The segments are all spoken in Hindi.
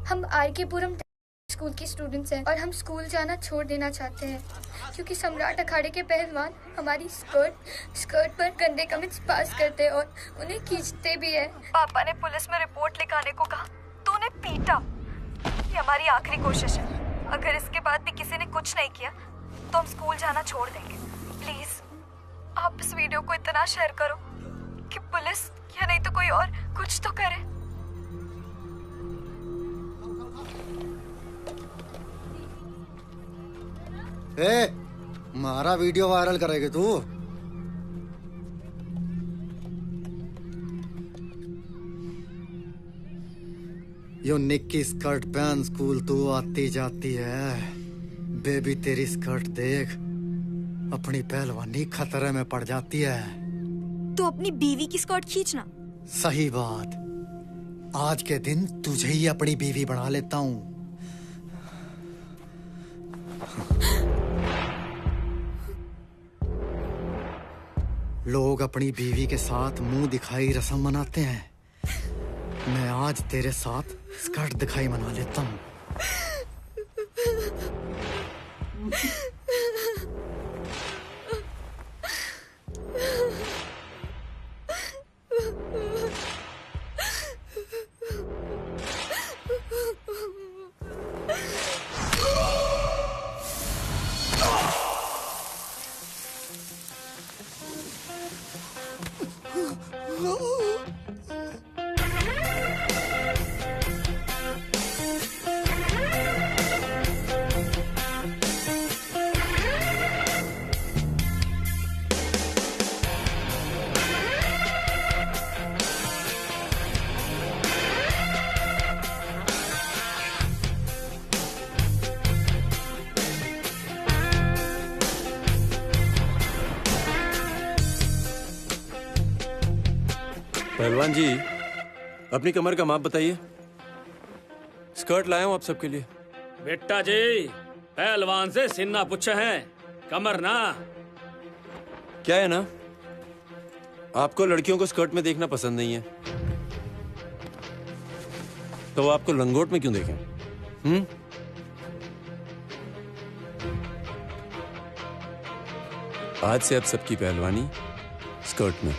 हम आर के पुरम स्कूल के स्टूडेंट्स हैं और हम स्कूल जाना छोड़ देना चाहते हैं क्योंकि सम्राट अखाड़े के पहलवान हमारी स्कर्ट पर गंदे कमेंट्स पास करते हैं और उन्हें खींचते भी है। पापा ने पुलिस में रिपोर्ट लिखाने को कहा तो उन्हें पीटा। ये हमारी आखिरी कोशिश है। अगर इसके बाद भी किसी ने कुछ नहीं किया तो हम स्कूल जाना छोड़ देंगे। प्लीज आप इस वीडियो को इतना शेयर करो कि पुलिस या नहीं तो कोई और कुछ तो करे। मारा वीडियो वायरल करेगी तू? यो निक्की स्कर्ट पहन स्कूल तू आती जाती है। बेबी तेरी स्कर्ट देख, अपनी पहलवानी खतरे में पड़ जाती है। तो अपनी बीवी की स्कर्ट खींचना। सही बात। आज के दिन तुझे ही अपनी बीवी बना लेता हूँ। लोग अपनी बीवी के साथ मुंह दिखाई रस्म मनाते हैं। मैं आज तेरे साथ स्कर्ट दिखाई मना लेता हूँ। पहलवान जी, अपनी कमर का माप बताइए। स्कर्ट लाया हूं आप सबके लिए। बेटा जी, पहलवान से सिन्ना पूछे हैं, कमर ना। क्या है ना, आपको लड़कियों को स्कर्ट में देखना पसंद नहीं है, तो वो आपको लंगोट में क्यों देखें? आज से अब सबकी पहलवानी स्कर्ट में।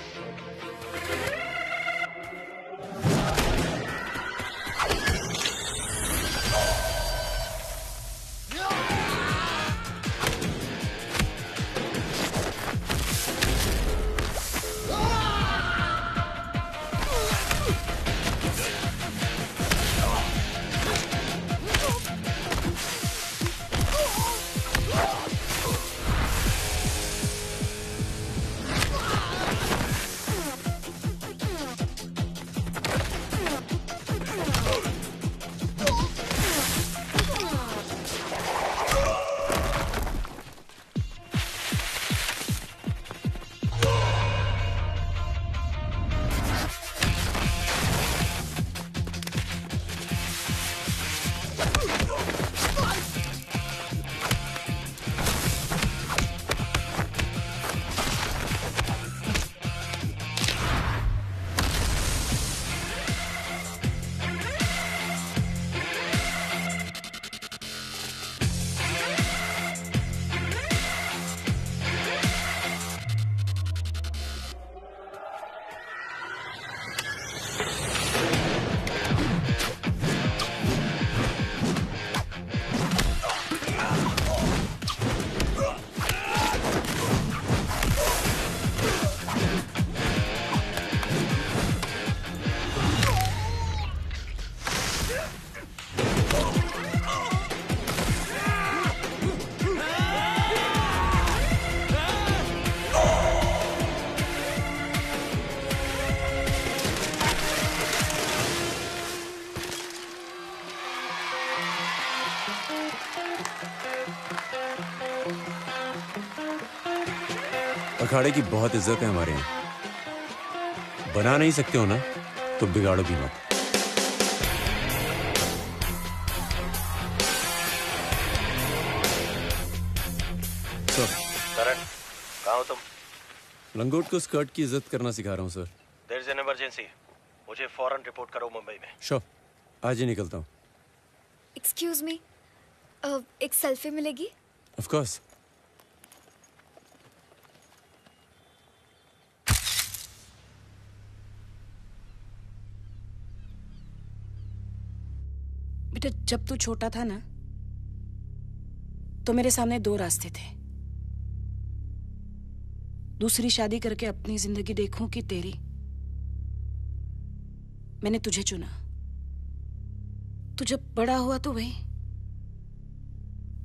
अखाड़े की बहुत इज्जत है हमारे यहाँ। बना नहीं सकते हो ना, तो बिगाड़ो भी मत। करण, कहाँ हो तुम? लंगोट को स्कर्ट की इज्जत करना सिखा रहा हूँ sir. There is an emergency, मुझे फौरन रिपोर्ट करो मुंबई में। श्योर, आज ही निकलता हूँ। एक्सक्यूज मी, एक सेल्फी मिलेगी? Of course. बेटा, जब तू छोटा था ना तो मेरे सामने दो रास्ते थे। दूसरी शादी करके अपनी जिंदगी देखूं कि तेरी। मैंने तुझे चुना। तू जब बड़ा हुआ तो वही,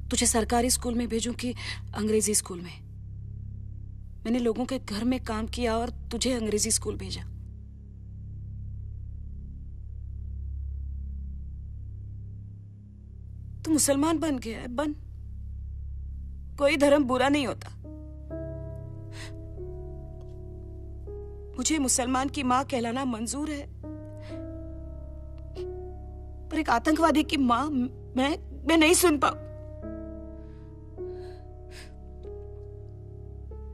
तुझे सरकारी स्कूल में भेजूं कि अंग्रेजी स्कूल में। मैंने लोगों के घर में काम किया और तुझे अंग्रेजी स्कूल भेजा। तू मुसलमान बन गया है, बन। कोई धर्म बुरा नहीं होता। मुझे मुसलमान की मां कहलाना मंजूर है, पर एक आतंकवादी की मां मैं नहीं सुन पाऊं।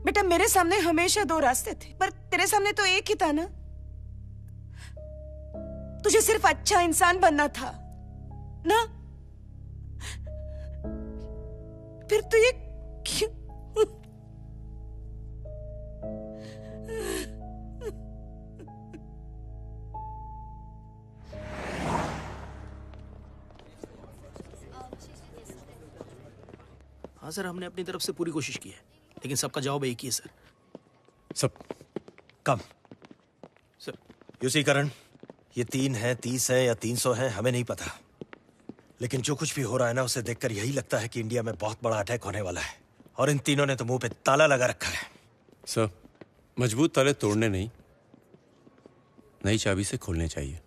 बेटा, मेरे सामने हमेशा दो रास्ते थे, पर तेरे सामने तो एक ही था ना। तुझे सिर्फ अच्छा इंसान बनना था ना। फिर तो ये क्यों? हाँ सर, हमने अपनी तरफ से पूरी कोशिश की है, लेकिन सबका जवाब एक ही है सर। सब कम सर, यूसी करण, ये 3 है, 30 है या 300 है, हमें नहीं पता। लेकिन जो कुछ भी हो रहा है ना, उसे देखकर यही लगता है कि इंडिया में बहुत बड़ा अटैक होने वाला है। और इन तीनों ने तो मुंह पे ताला लगा रखा है। सर, मजबूत ताले तोड़ने नहीं, नई चाबी से खोलने चाहिए।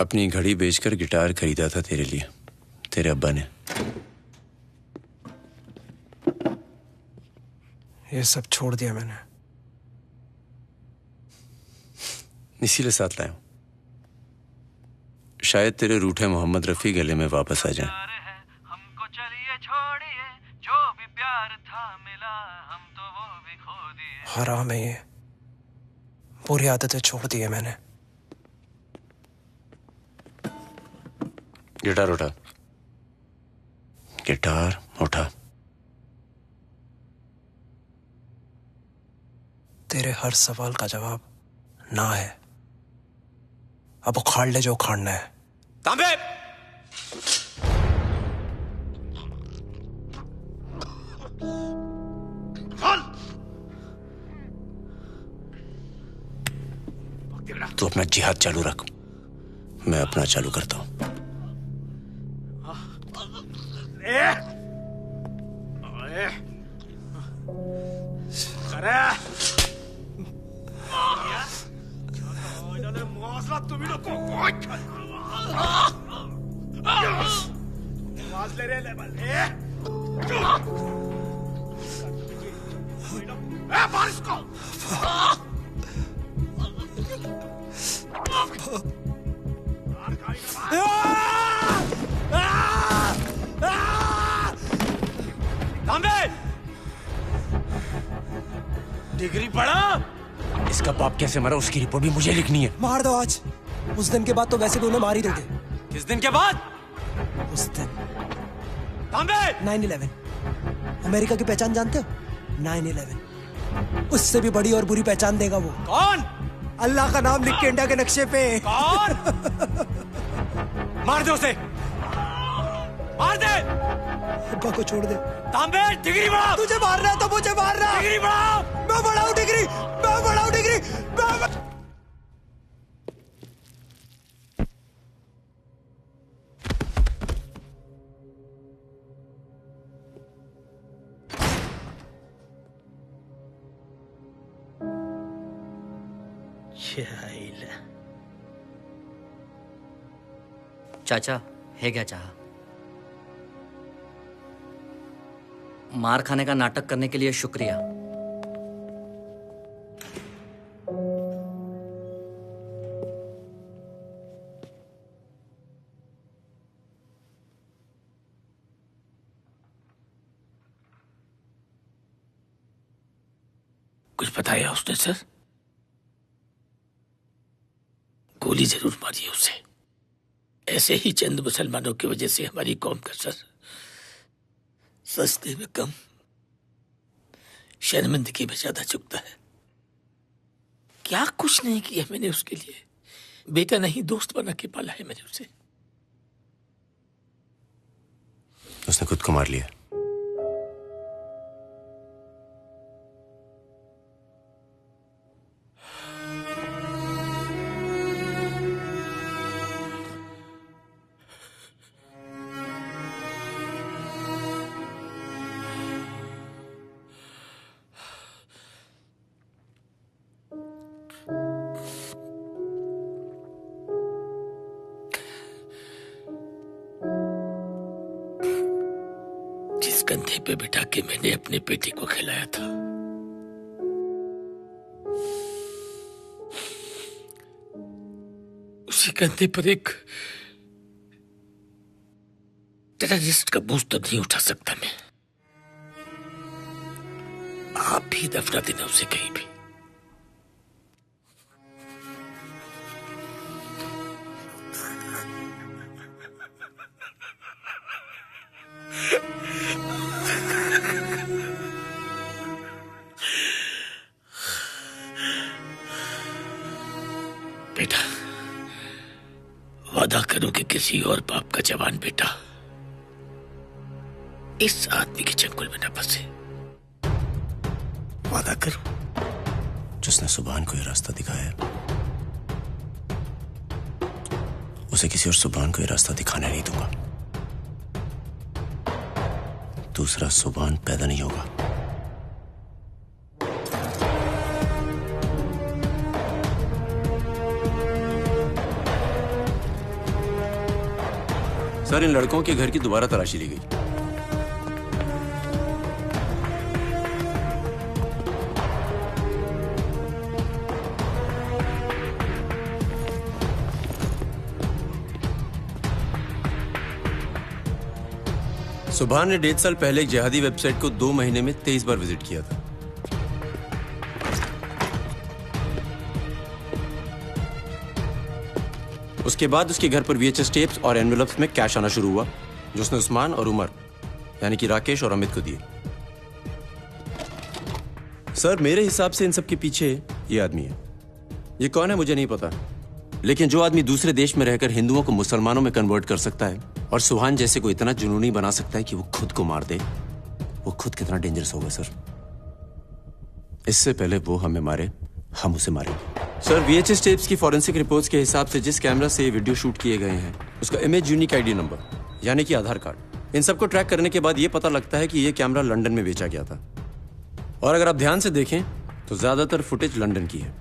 अपनी घड़ी बेचकर गिटार खरीदा था तेरे लिए, तेरे अब्बा ने। ये सब छोड़ दिया मैंने। इसीलिए साथ लाया हूं, शायद तेरे रूठे मोहम्मद रफी गले में वापस आ जाए। हमको चलिए छोड़िए, जो भी प्यार था मिला, हम तो वो भी खो दिए। हराम है ये, बुरी आदतें छोड़ दी है मैंने। गिटार उठा, गिटार उठा। तेरे हर सवाल का जवाब ना है। अब उखाड़ ले जो उखाड़ना है। तांबे! तू अपना जिहाद चालू रख, मैं अपना चालू करता हूं। डिग्री पढ़ा। इसका बाप कैसे मरा उसकी रिपोर्ट भी मुझे लिखनी है। मार दो आज। उस दिन के बाद तो वैसे भी उन्हें मार ही दोगे। किस दिन के बाद? उस दिन तांबे! 9/11 अमेरिका की पहचान जानते हो? 9/11 उससे भी बड़ी और बुरी पहचान देगा वो। कौन? अल्लाह का नाम लिख के इंडिया के नक्शे पे। कौन? मार दे उसे, मार दे। अब्बा को छोड़ दे। तांबे, डिग्री बढ़ाओ। तुझे मार रहा है तो मुझे मार रहा है। डिग्री बढ़ाओ। मैं बढ़ाऊं डिग्री, मैं बढ़ाऊं डिग्री, चाचा, है क्या चाह? मार खाने का नाटक करने के लिए शुक्रिया। कुछ बताया उसने सर? गोली जरूर मारी है उसे, ऐसे ही चंद मुसलमानों की वजह से हमारी कौम का सर सस्ते में कम, शर्मिंदगी में ज्यादा चुकता है। क्या कुछ नहीं किया मैंने उसके लिए, बेटा नहीं दोस्त बना के पाला है मैंने उसे। उसने खुद को मार लिया। कंधे पे बिठा के मैंने अपने बेटे को खिलाया था, उसी कंधे पर एक टेररिस्ट का बोझ तो नहीं उठा सकता मैं। आप भी दफना देना उसे कहीं भी। बेटा, वादा करो कि किसी और बाप का जवान बेटा इस आदमी के चंगुल में न फंसे। वादा करो। जिसने सुभान को ये रास्ता दिखाया, उसे किसी और सुभान को ये रास्ता दिखाने नहीं दूंगा। दूसरा सुभान पैदा नहीं होगा। सर, इन लड़कों के घर की दोबारा तलाशी ली गई। सुभान ने 1.5 साल पहले एक जिहादी वेबसाइट को 2 महीने में 23 बार विजिट किया था। उसके बाद उसके घर पर VHS टेप्स और एनवेलप्स में कैश आना शुरू हुआ, जो उसने उस्मान और उमर यानी कि राकेश और अमित को दिए। सर, मेरे हिसाब से इन सब के पीछे ये आदमी है। ये कौन है मुझे नहीं पता, लेकिन जो आदमी दूसरे देश में रहकर हिंदुओं को मुसलमानों में कन्वर्ट कर सकता है और सुभान जैसे को इतना जुनूनी बना सकता है कि वो खुद को मार दे, वो खुद कितना डेंजरस होगा सर। इससे पहले वो हमें मारे, हम उसे मारेंगे। सर, VHS टेप्स की फॉरेंसिक रिपोर्ट्स के हिसाब से जिस कैमरा से ये वीडियो शूट किए गए हैं, उसका इमेज यूनिक ID नंबर यानी कि आधार कार्ड, इन सबको ट्रैक करने के बाद ये पता लगता है कि ये कैमरा लंदन में बेचा गया था। और अगर आप ध्यान से देखें तो ज्यादातर फुटेज लंदन की है।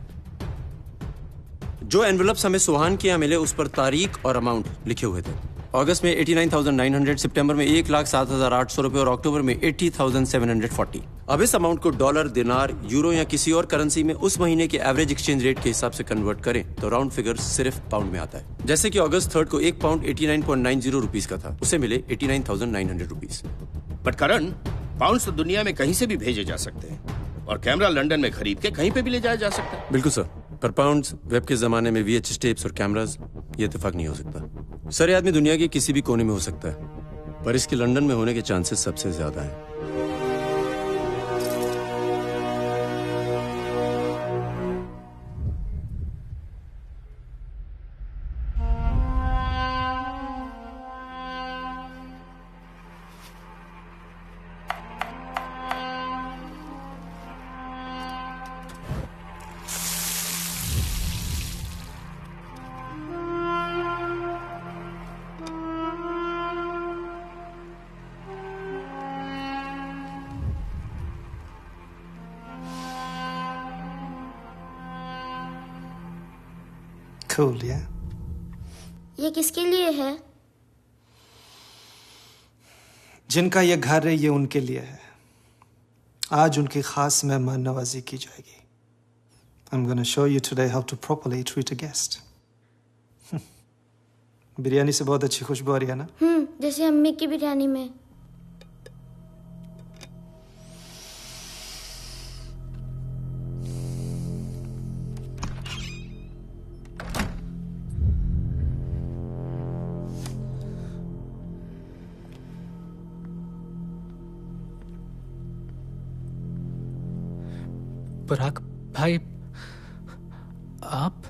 जो एनवेलप्स हमें सुभान के यहाँ मिले उस पर तारीख और अमाउंट लिखे हुए थे। अगस्त में 89,900, सितंबर में 1,07,800 रुपए और अक्टूबर में 80,740। अब इस अमाउंट को डॉलर, दिनार, यूरो या किसी और करेंसी में उस महीने के एवरेज एक्सचेंज रेट के हिसाब से कन्वर्ट करें तो राउंड फिगर सिर्फ पाउंड में आता है। जैसे कि अगस्त 3 को 1 पाउंड 89.90 रुपीस का था, उसे मिले 89,900 रुपीस। बट करण, पाउंड्स तो दुनिया में कहीं से भी भेजे जा सकते हैं और कैमरा लंदन में खरीद के कहीं पे भी ले जाया जा सकता है। बिल्कुल सर, पर पाउंड्स, वेब के जमाने में VHS टेप्स और कैमरास, ये इत्तेफाक नहीं हो सकता। सर, ये आदमी दुनिया के किसी भी कोने में हो सकता है, पर इसके लंदन में होने के चांसेस सबसे ज्यादा हैं। Cool, yeah? ये किसके लिए है? जिनका ये घर है, ये उनके लिए है। आज उनकी खास मेहमान नवाजी की जाएगी। I'm gonna show you today how to properly treat a guest. Biryani से बहुत अच्छी खुशबू आ रही है ना? जैसे अम्मी की बिरयानी में। पराग भाई, आप?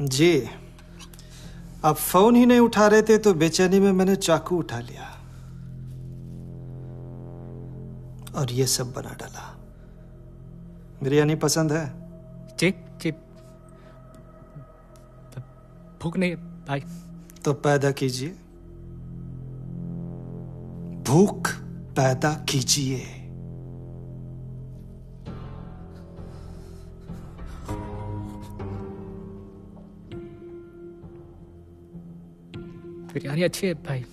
जी, आप फोन ही नहीं उठा रहे थे तो बेचैनी में मैंने चाकू उठा लिया और ये सब बना डाला। बिरयानी पसंद है? जी जी, भूख नहीं है भाई। तो पैदा कीजिए, भूख पैदा कीजिए। बिरयानी अच्छी है भाई।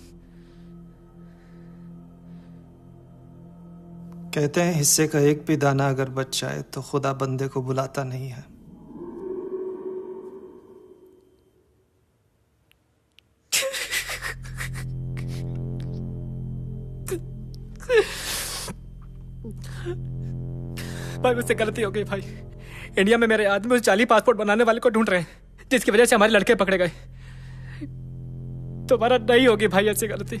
कहते हैं हिस्से का एक भी दाना अगर बच जाए तो खुदा बंदे को बुलाता नहीं है। भाई मुझसे गलती हो गई भाई। इंडिया में मेरे आदमी उस जाली पासपोर्ट बनाने वाले को ढूंढ रहे हैं जिसकी वजह से हमारे लड़के पकड़े गए। तुम्हारा नहीं होगी भाई ऐसी गलती।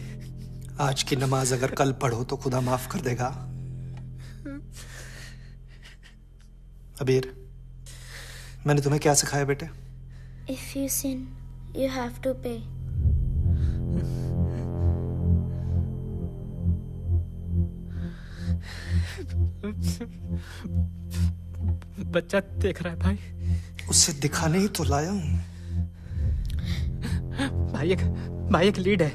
आज की नमाज अगर कल पढ़ो तो खुदा माफ कर देगा। अबीर, मैंने तुम्हें क्या सिखाया बेटे? If you sin, you have to pay. बच्चा देख रहा है भाई। उससे दिखाने ही तो लाया हूं। भाई एक लीड है।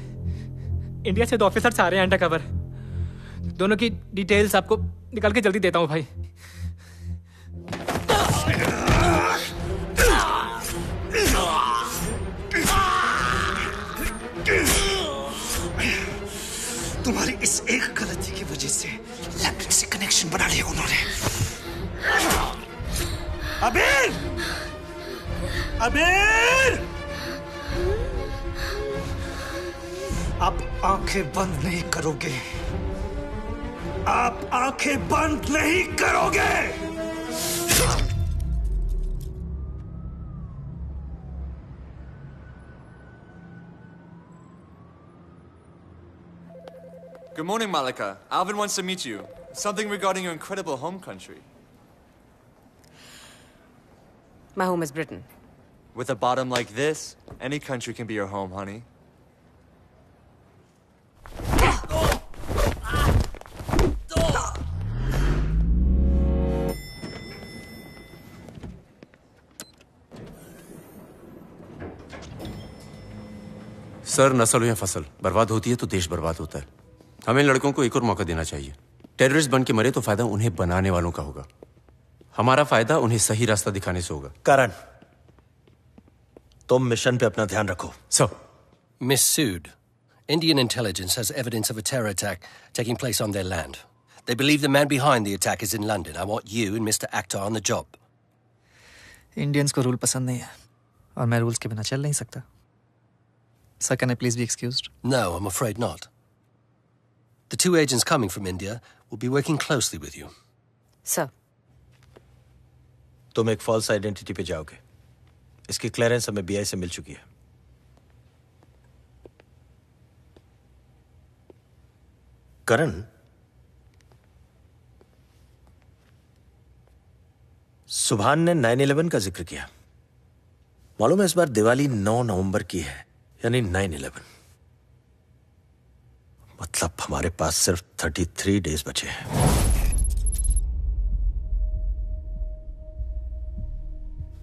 इंडिया से 2 ऑफिसर्स आ रहे हैं अंडर कवर। दोनों की डिटेल्स आपको निकाल के जल्दी देता हूं भाई। तुम्हारी इस एक गलती की वजह से लंदन से कनेक्शन बना लिया उन्होंने। अबीर! अबीर! आप आंखें बंद नहीं करोगे। आप आंखें बंद नहीं करोगे। Good morning, Malika. Alvin wants to meet you. Something regarding your incredible home country. My home is Britain. With a bottom like this, any country can be your home, honey. Sir, नस्ल या फसल बर्बाद होती है तो देश बर्बाद होता है। हमें लड़कों को एक और मौका देना चाहिए। टेररिस्ट बन के मरे तो फायदा उन्हें बनाने वालों का होगा। हमारा फायदा उन्हें सही रास्ता दिखाने से होगा। करण, तुम मिशन पे अपना ध्यान रखो। Sir. Miss Sood, Indian intelligence has evidence of a terror attack taking place on their land. They believe the man behind the attack is in London. I want you and Mr. Akhtar on the job. Indians को रूल पसंद नहीं है और मैं रूल्स के बिना चल नहीं सकता। Sir, can I please be excused? No, I'm afraid not. The 2 agents coming from India will be working closely with you. Sir. तुम एक फॉल्स आइडेंटिटी पे जाओगे। इसकी क्लियरेंस हमें बीआई से मिल चुकी है। करण, सुभान ने 9/11 का जिक्र किया। मालूम है इस बार दिवाली 9 नवंबर की है, यानी 9/11। मतलब हमारे पास सिर्फ 33 डेज बचे हैं।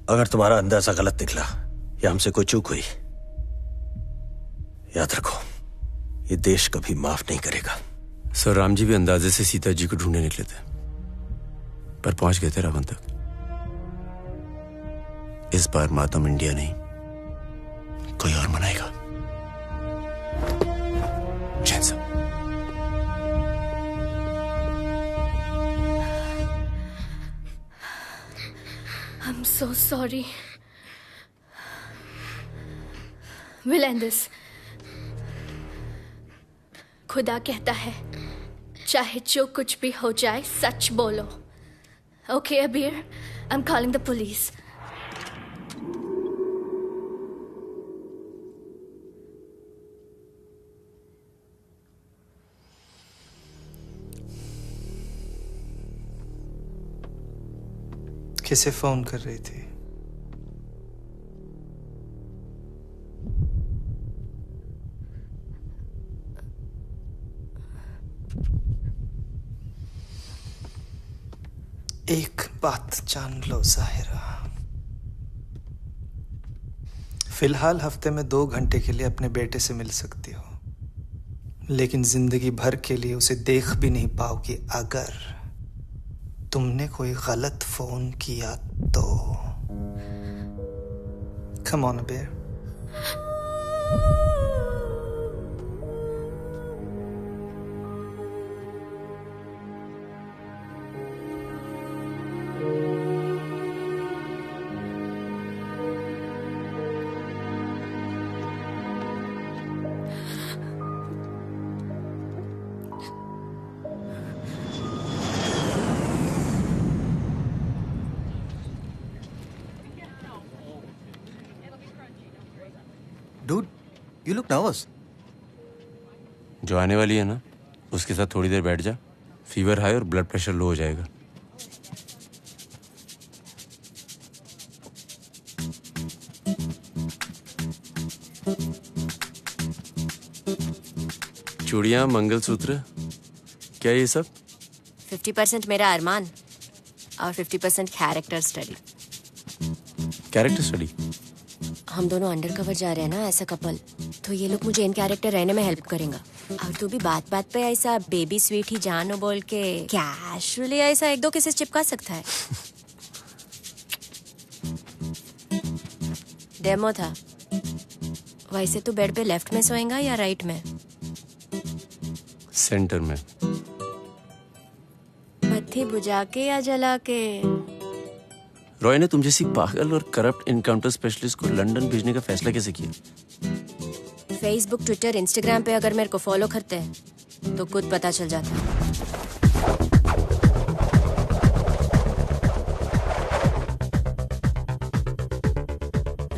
अगर तुम्हारा अंदाजा गलत निकला या हमसे कोई चूक हुई, याद रखो ये देश कभी माफ नहीं करेगा। सर, राम जी भी अंदाजे से सीता जी को ढूंढने निकले थे, पर पहुंच गए थे रावण तक। इस बार मातम इंडिया नहीं, कोई और मनाएगा। जैन साहब। I'm so sorry. We'll end this. खुदा कहता है चाहे जो कुछ भी हो जाए सच बोलो। Okay, Abir, I'm calling the police. किसे फोन कर रही थी? एक बात जान लो जाहिरा, फिलहाल हफ्ते में 2 घंटे के लिए अपने बेटे से मिल सकती हो, लेकिन जिंदगी भर के लिए उसे देख भी नहीं पाओगी अगर तुमने कोई गलत फोन किया तो। Come on bear. Dude, you look nervous. जो आने वाली है ना, उसके साथ थोड़ी देर बैठ जा। फीवर हाई और ब्लड प्रेशर लो हो जाएगा। चूड़ियां, मंगलसूत्र, क्या ये सब? 50% मेरा अरमान और 50% कैरेक्टर स्टडी। Character study? हम दोनों अंडरकवर जा रहे हैं ना एज अ कपल, तो ये लोग मुझे इन कैरेक्टर रहने में हेल्प करेंगे। और तू भी बात बात पे ऐसा बेबी स्वीट ही जानो बोल के कैजुअली ऐसा 1-2 किसेस चिपका सकता है। डेमो था। वैसे तू बेड पे लेफ्ट में सोएगा या राइट में? सेंटर में। बत्ती बुझा के या जला के? रॉय ने तुम जैसी पागल और करप्ट इनकाउंटर स्पेशलिस्ट को लंदन भेजने का फैसला कैसे किया? फेसबुक, ट्विटर, इंस्टाग्राम पे अगर मेरे को फॉलो करते हैं तो खुद पता चल जाता है।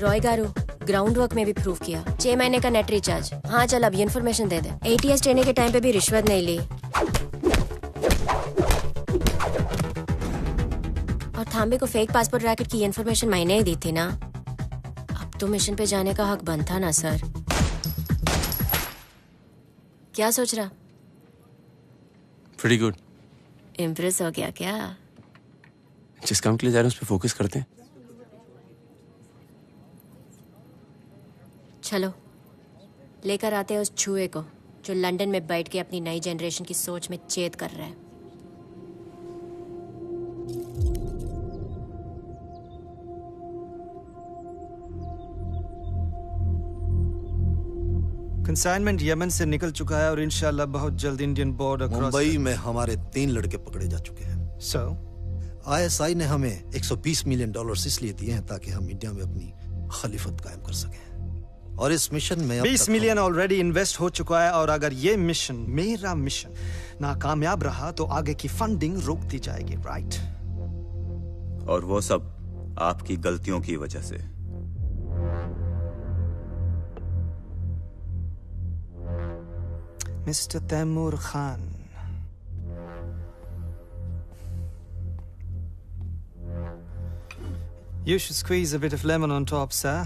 रॉय गारू ग्राउंड वर्क में भी प्रूव किया। 6 महीने का नेट रिचार्ज। हाँ चल अब ये इन्फॉर्मेशन दे दे। ATS ट्रेनिंग के टाइम पे भी रिश्वत नहीं ली और थांबे को फेक पासपोर्ट रैकेट की इन्फॉर्मेशन मैंने ही दी थी ना। अब तो मिशन पे जाने का हक बनता ना सर। क्या सोच रहा? Pretty good. इम्प्रेस हो गया क्या? जिस काम के लिए जा रहे हैं उस पे फोकस करते हैं। चलो लेकर आते हैं उस छुए को जो लंदन में बैठ के अपनी नई जनरेशन की सोच में चेत कर रहा है। कंसाइनमेंट यमन से निकल चुका है और इंशाल्लाह बहुत जल्द इंडियन बॉर्डर क्रॉस। मुंबई में हमारे 3 लड़के पकड़े जा चुके हैं। ISI ने हमें $120 मिलियन इसलिए दिए हैं ताकि हम इंडिया में अपनी खलीफत कायम कर सकें। और इस मिशन में 20 मिलियन ऑलरेडी इन्वेस्ट हो चुका है और अगर ये मिशन, मेरा मिशन, नाकामयाब रहा तो आगे की फंडिंग रोक दी जाएगी, राइट? और वो सब आपकी गलतियों की वजह से। Mister Taimur Khan, you should squeeze a bit of lemon on top, sir.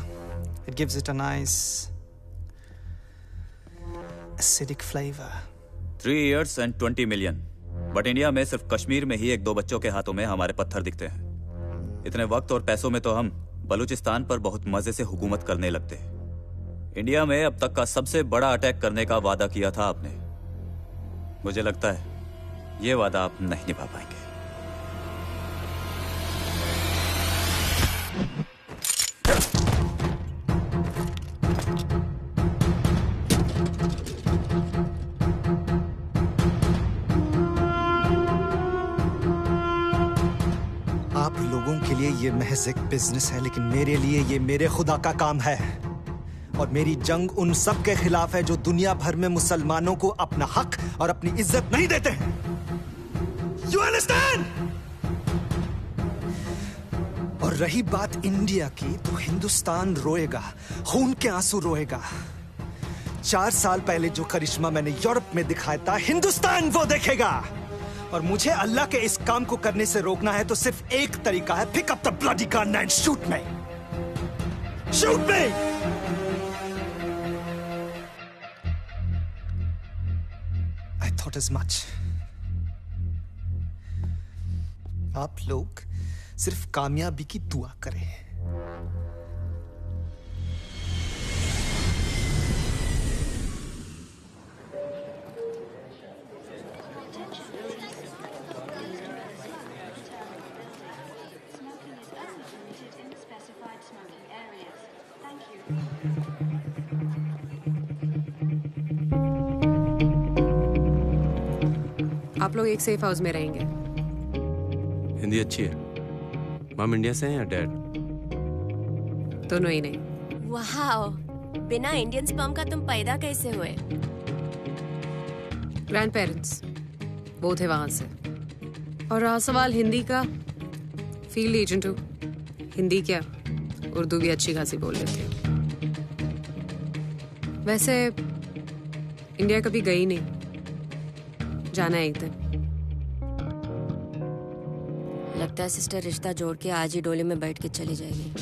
It gives it a nice acidic flavor. 3 years and 20 million. But India में सिर्फ कश्मीर में ही 1-2 बच्चों के हाथों में हमारे पत्थर दिखते हैं। इतने वक्त और पैसों में तो हम बलूचिस्तान पर बहुत मजे से हुकूमत करने लगते हैं। इंडिया में अब तक का सबसे बड़ा अटैक करने का वादा किया था आपने। मुझे लगता है ये वादा आप नहीं निभा पाएंगे। आप लोगों के लिए ये महज एक बिजनेस है, लेकिन मेरे लिए ये मेरे खुदा का काम है। और मेरी जंग उन सब के खिलाफ है जो दुनिया भर में मुसलमानों को अपना हक और अपनी इज्जत नहीं देते हैं। You understand? और रही बात इंडिया की, तो हिंदुस्तान रोएगा, खून के आंसू रोएगा। 4 साल पहले जो करिश्मा मैंने यूरोप में दिखाया था, हिंदुस्तान वो देखेगा। और मुझे अल्लाह के इस काम को करने से रोकना है तो सिर्फ एक तरीका है, pick up the bloody gun and shoot me. Shoot me. I thought as much. आप लोग सिर्फ कामयाबी की दुआ करें। आप लोग एक सेफ हाउस में रहेंगे। हिंदी अच्छी है। मम इंडिया से हैं या डैड? दोनों ही नहीं। वाह, बिना इंडियन स्पर्म का तुम पैदा कैसे हुए? ग्रैंड पेरेंट्स वो थे वहां से। और रहा सवाल हिंदी का, फील्ड एजेंट हूँ। हिंदी क्या, उर्दू भी अच्छी खासी बोल लेते हैं। वैसे इंडिया कभी गई नहीं, जाना है एक दिन। लगता है सिस्टर रिश्ता जोड़ के आज ही डोले में बैठ के चली जाएगी।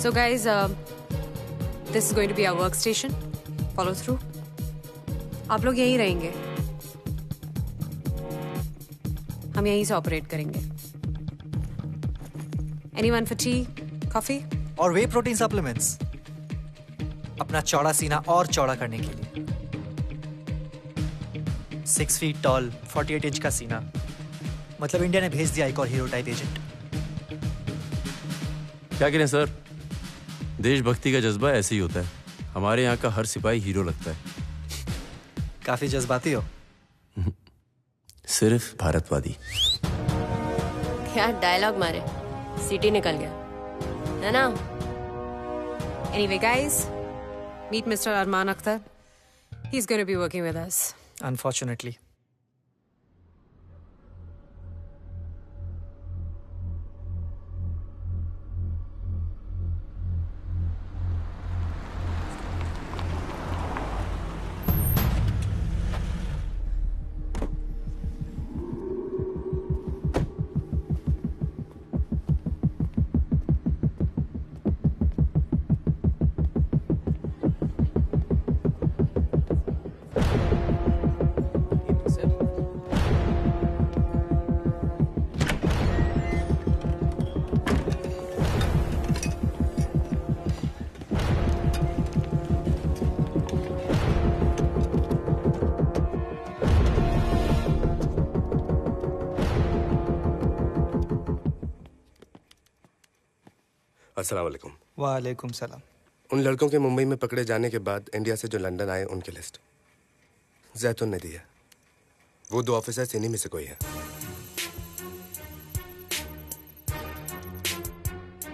So guys, this is going to be our workstation. Follow through. आप लोग यहीं रहेंगे, हम यहीं से ऑपरेट करेंगे। Anyone for tea, coffee? और वे प्रोटीन सप्लीमेंट्स अपना चौड़ा सीना और चौड़ा करने के लिए। 6 फीट टॉल, 48 इंच का सीना। मतलब इंडिया ने भेज दिया एक और हीरो टाइप एजेंट। क्या करें सर, देशभक्ति का जज्बा ऐसे ही होता है। हमारे यहाँ का हर सिपाही हीरो लगता है। काफी जज्बाती हो। सिर्फ भारतवादी। क्या डायलॉग मारे, सिटी निकल गया है ना? Anyway guys, meet Mr. Arman Akhtar. He's going to be working with us. Unfortunately. अस्सलाम वालेकुम। वालेकुम सलाम। उन लड़कों के मुंबई में पकड़े जाने के बाद इंडिया से जो लंदन आए उनकी लिस्ट जैतून ने दी है। वो 2 ऑफिसर्स इन्हीं में से कोई है।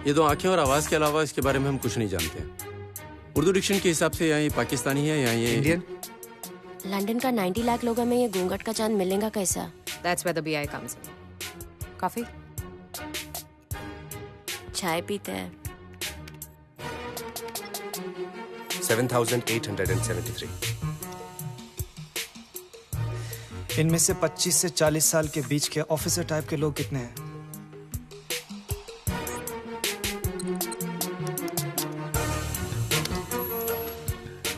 ये 2 आंखें और आवाज के अलावा इसके बारे में हम कुछ नहीं जानते। उर्दू डिक्शन के हिसाब से यहाँ ये पाकिस्तानी है, यहाँ ये इंडियन। लंदन का 90 लाख लोगों में ये घूंघट का चांद मिलेगा कैसा? That's where the BI comes in. Coffee? चाय पीते हैं। 7,873। इनमें से 25 से 40 साल के बीच के ऑफिसर टाइप के लोग कितने हैं?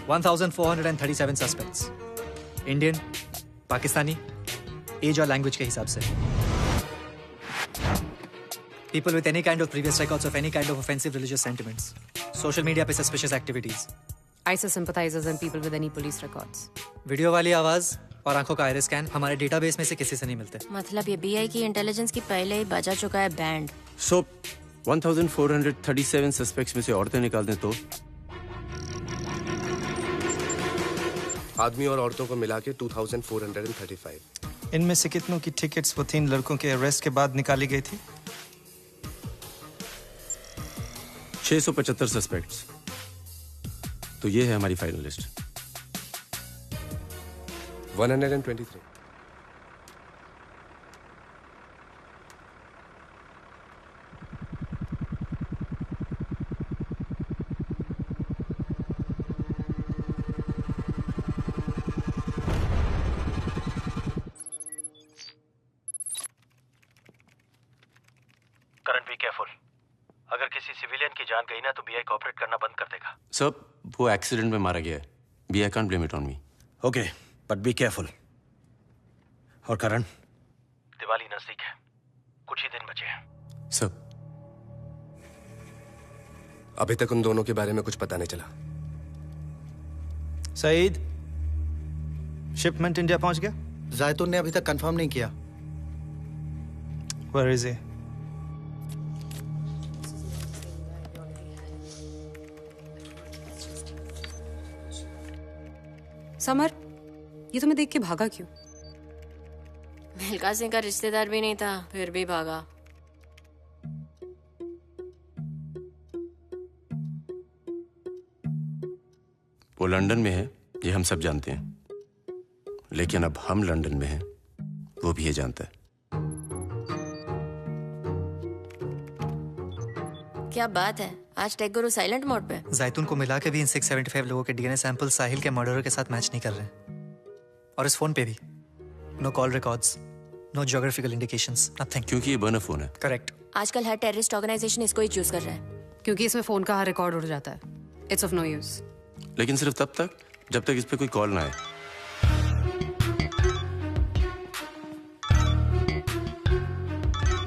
$1,437 सस्पेक्ट्स। इंडियन, पाकिस्तानी, एज और लैंग्वेज के हिसाब से। People with any kind of previous records of any kind of offensive religious sentiments. Social media पे suspicious activities. ISIS sympathizers and people with any police records. Video वाली आवाज और आंखों का आइरिस स्कैन हमारे डेटाबेस में से किसी से नहीं मिलते। मतलब ये बीआई की इंटेलिजेंस की पहले ही बजा चुका है बैंड। So 1,437 सस्पेक्ट्स में से औरतें निकाल दें तो आदमी और औरतों को मिला के 2,435। इनमें से कितनों की टिकट्स वो 3 लड़कों के अरेस्ट के बाद निकाली गई थी? 675 सस्पेक्ट्स। तो ये है हमारी फाइनल लिस्ट। 123। अगर किसी सिविलियन की जान गई ना तो बीआई कोऑपरेट करना बंद कर देगा। सर, वो एक्सीडेंट में मारा गया है। Be I can't blame it on me. Okay, but be careful. और करण, दिवाली नजदीक है, कुछ ही दिन बचे हैं। सर, अभी तक उन दोनों के बारे में कुछ पता नहीं चला। सईद, शिपमेंट इंडिया पहुंच गया? जायतून ने अभी तक कंफर्म नहीं किया। Where is he? समर, ये तुम्हें देख के भागा क्यों? मिल्खा सिंह का रिश्तेदार भी नहीं था, फिर भी भागा। वो लंदन में है, ये हम सब जानते हैं। लेकिन अब हम लंदन में हैं, वो भी ये जानता है। क्या बात है, आज टेक गुरु साइलेंट मोड पे। जैतून को मिला के भी इन 675 लोगों के डीएनए सैंपल साहिल के मर्डरर के साथ मैच नहीं कर रहे हैं। और इस फोन पे भी no call records, no geographical indications, nothing. क्योंकि ये बर्नर फोन है। करेक्ट। आजकल हर टेररिस्ट ऑर्गेनाइजेशन इसको ही चूज कर रहा है। क्योंकि इसमें फोन का हर रिकॉर्ड उड़ जाता है। It's of no use. लेकिन सिर्फ तब तक जब तक इस पे कोई कॉल ना आए।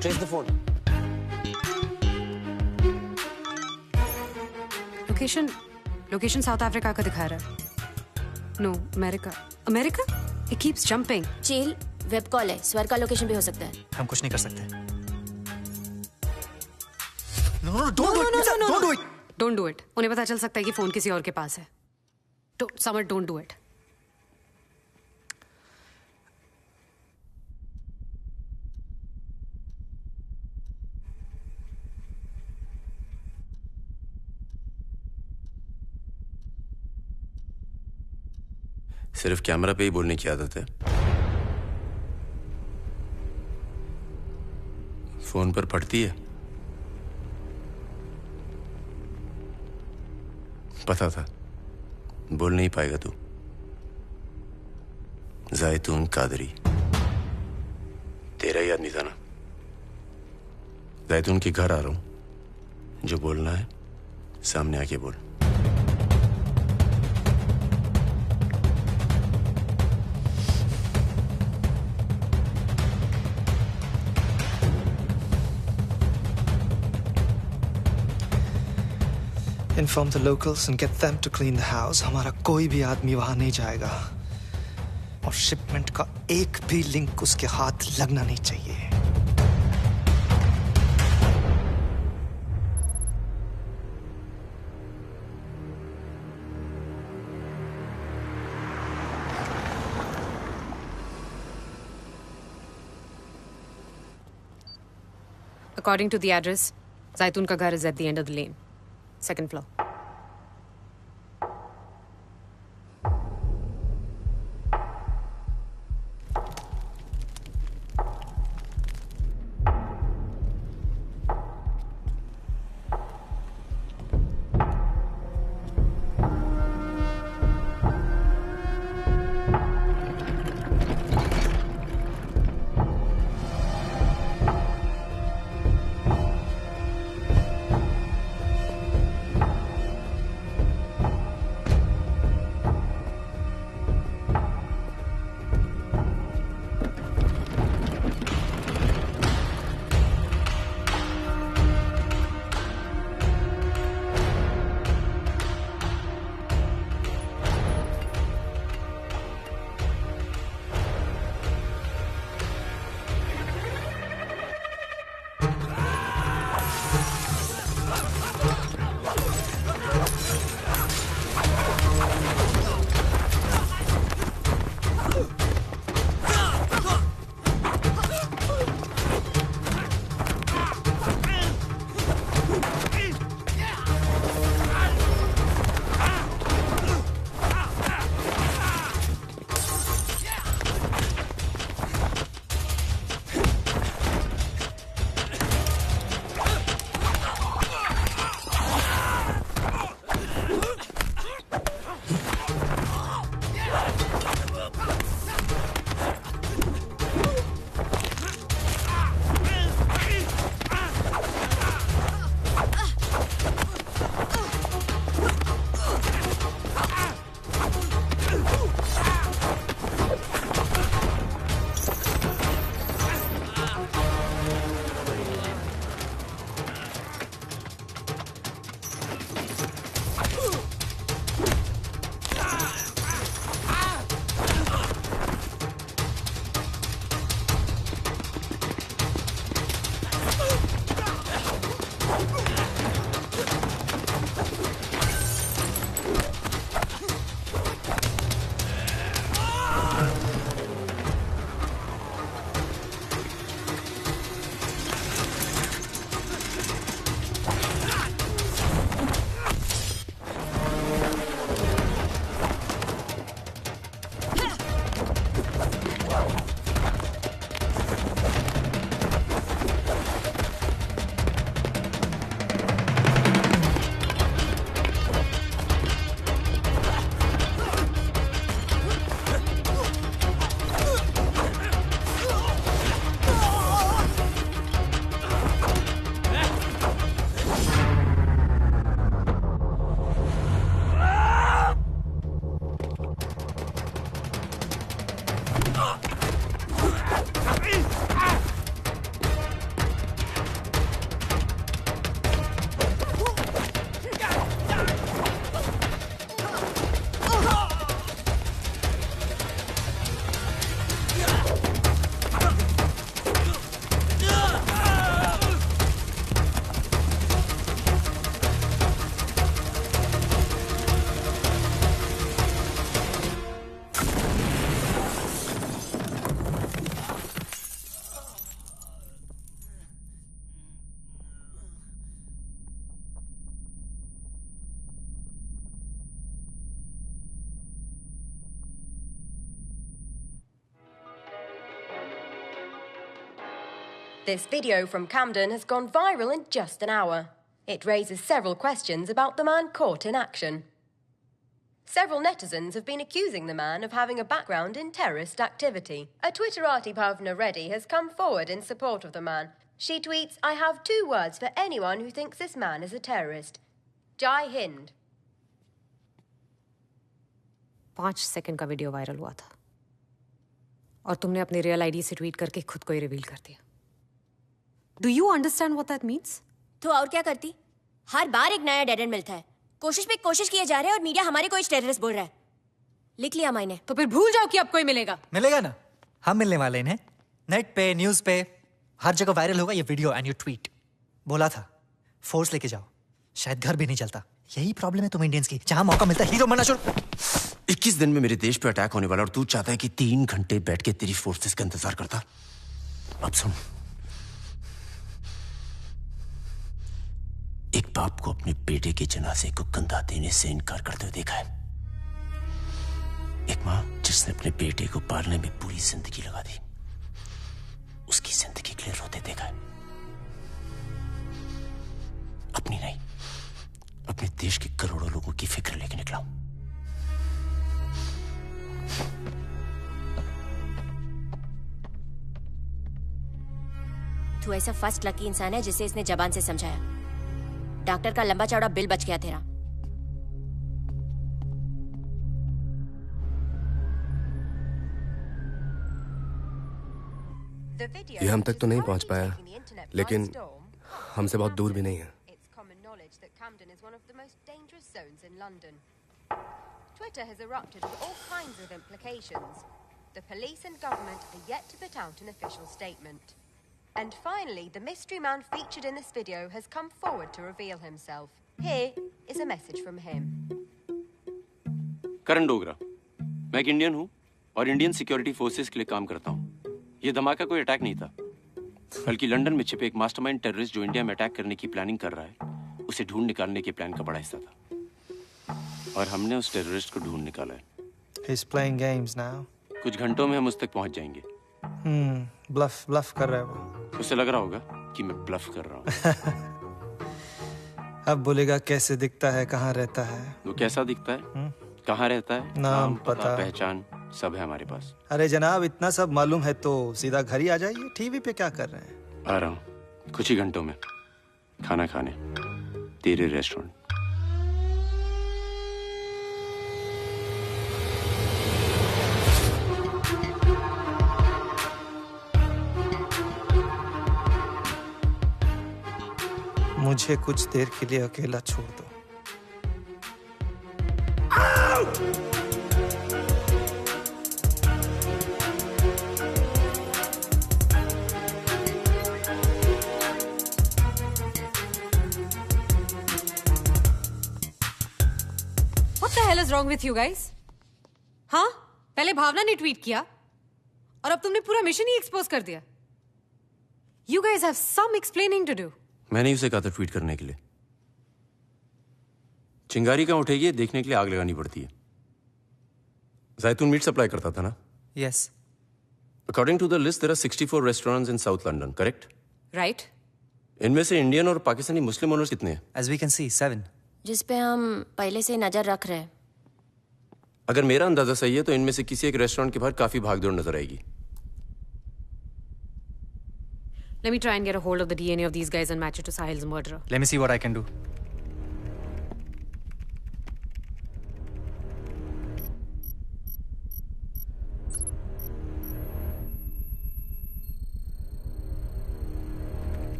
Trace the phone. Location south Africa का दिखा रहा है। No, America? It keeps jumping. Chill, web call है, स्वर का लोकेशन भी हो सकता है। हम कुछ नहीं कर सकते। Don't do it. उन्हें पता चल सकता है कि फोन किसी और के पास है। Summer, don't do it. सिर्फ कैमरा पे ही बोलने की आदत है। फोन पर फटती है। पता था बोल नहीं पाएगा तू। जैतून कादरी तेरा ही आदमी था ना। जैतून के घर आ रहा हूं, जो बोलना है सामने आके बोल। Inform the locals and get them to clean the house. हमारा कोई भी आदमी वहां नहीं जाएगा और शिपमेंट का एक भी लिंक उसके हाथ लगना नहीं चाहिए। According to the address, Zaitun ka ghar is at the end of the lane. Second floor. This video from Camden has gone viral in just an hour. It raises several questions about the man caught in action. Several netizens have been accusing the man of having a background in terrorist activity. A Twitterati Pavna Reddy has come forward in support of the man. She tweets, "I have 2 words for anyone who thinks this man is a terrorist. Jai Hind." 5 second का वीडियो वायरल हुआ था और तुमने अपनी रियल आईडी से ट्वीट करके खुद को ही रिवील कर दिया। Do you understand what that means? तो और क्या करती? हर बार एक नया डेड एंड मिलता है। कोशिश पे कोशिश किए जा रहे हैं और मीडिया हमारे को एक टेररिस्ट बोल रहा है। लिख लिया मायने। तो फिर भूल जाओ कि अब कोई मिलेगा। मिलेगा ना, हम मिलने वाले हैं। नेट पे, न्यूज पे, हर जगह वायरल होगा ये वीडियो एंड योर ट्वीट। बोला था फोर्स लेके जाओ, शायद घर भी नहीं चलता। यही प्रॉब्लम है तुम इंडियंस की, जहां मौका मिलता है हीरो बनना शुरू। 21 दिन में मेरे देश पे अटैक होने वाला और तू चाहता है कि 3 घंटे बैठ के तेरी फोर्सेस का इंतजार करता। अब सुन, एक बाप को अपने बेटे के जनाजे को कंधा देने से इनकार करते हुए देखा है। एक मां जिसने अपने बेटे को पालने में पूरी जिंदगी लगा दी, उसकी जिंदगी के लिए रोते देखा है। अपनी नहीं, अपने देश के करोड़ों लोगों की फिक्र लेके निकला। तू ऐसा फर्स्ट लकी इंसान है जिसे इसने जबान से समझाया। डॉक्टर का लंबा चौड़ा बिल बच गया तेरा। ये हम तक तो नहीं पहुंच पाया, लेकिन हमसे बहुत दूर भी नहीं है। Twitter has erupted with all kinds of implications. The police and government are yet to put out an official statement. And finally, the mystery man featured in this video has come forward to reveal himself. Here is a message from him. करण डोगरा, मैं एक इंडियन हूँ और इंडियन सिक्योरिटी फोर्सेस के लिए काम करता हूँ। ये धमाका कोई अटैक नहीं था, बल्कि लंदन में छिपे एक मास्टरमाइंड टेररिस्ट जो इंडिया में अटैक करने की प्लानिंग कर रहा है, उसे ढूंढ निकालने के प्लान का बड़ा हिस्सा था। और हमने उस टेररिस्ट को ढूंढ निकाला है। He's playing games now. कुछ घंटों में हम उस तक पहुंच जाएंगे। ब्लफ कर रहा है वो। उसे लग रहा होगा कि मैं ब्लफ कर रहा हूँ। अब बोलेगा कैसे दिखता है, कहाँ रहता है। वो कैसा दिखता है, कहाँ रहता है, नाम पता, पहचान सब है हमारे पास। अरे जनाब, इतना सब मालूम है तो सीधा घर ही आ जाइए। टीवी पे क्या कर रहे हैं? आ रहा हूँ कुछ ही घंटों में खाना खाने तेरे रेस्टोरेंट। मुझे कुछ देर के लिए अकेला छोड़ दो। What the hell is wrong with you guys? हाँ, पहले भावना ने ट्वीट किया और अब तुमने पूरा मिशन ही एक्सपोज कर दिया। You guys have some explaining to do. मैंने उसे कहा था ट्वीट करने के लिए। चिंगारी कहाँ उठेगी ये देखने के लिए आग लगानी पड़ती है। जैतून मीट सप्लाई करता था ना? Yes. According to the list, there are 64 restaurants in South London, correct? Right. इनमें से इंडियन और पाकिस्तानी मुस्लिम ओनर्स कितने हैं? As we can see, 7. जिस पे हम पहले से नजर रख रहे हैं। अगर मेरा अंदाजा सही है तो इनमें से किसी एक रेस्टोरेंट के बाहर काफी भागदौड़ नजर आएगी। Let me try and get a hold of the DNA of these guys and match it to Sahil's murderer. Let me see what I can do.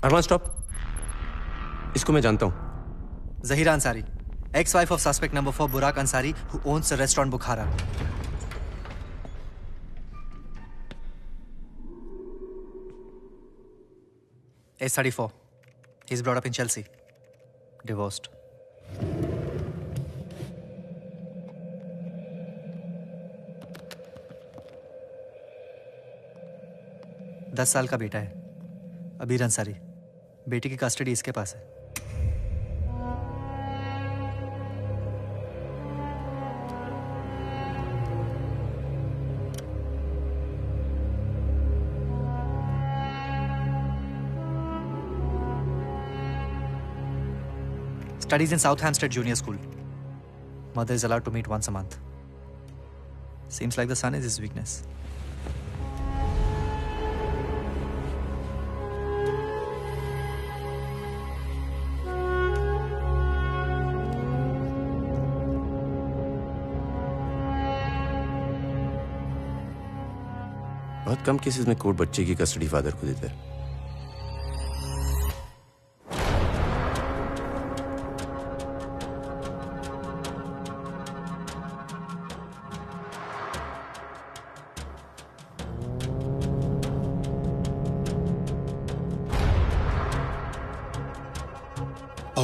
Armaan stop, इसको मैं जानता हूं। Zahira Ansari, ex-wife of suspect number 4 Burak Ansari, who owns the restaurant Bukhara. Age 34. He's brought up in Chelsea. Divorced. दस साल का बेटा है, अबीर अंसारी। बेटी की कस्टडी इसके पास है। Studies in South Hampstead Junior School. Mother is allowed to meet once a month. Seems like the son is his weakness. बहुत कम केसेस में कोर्ट बच्चे की कस्टडी फादर को देता है।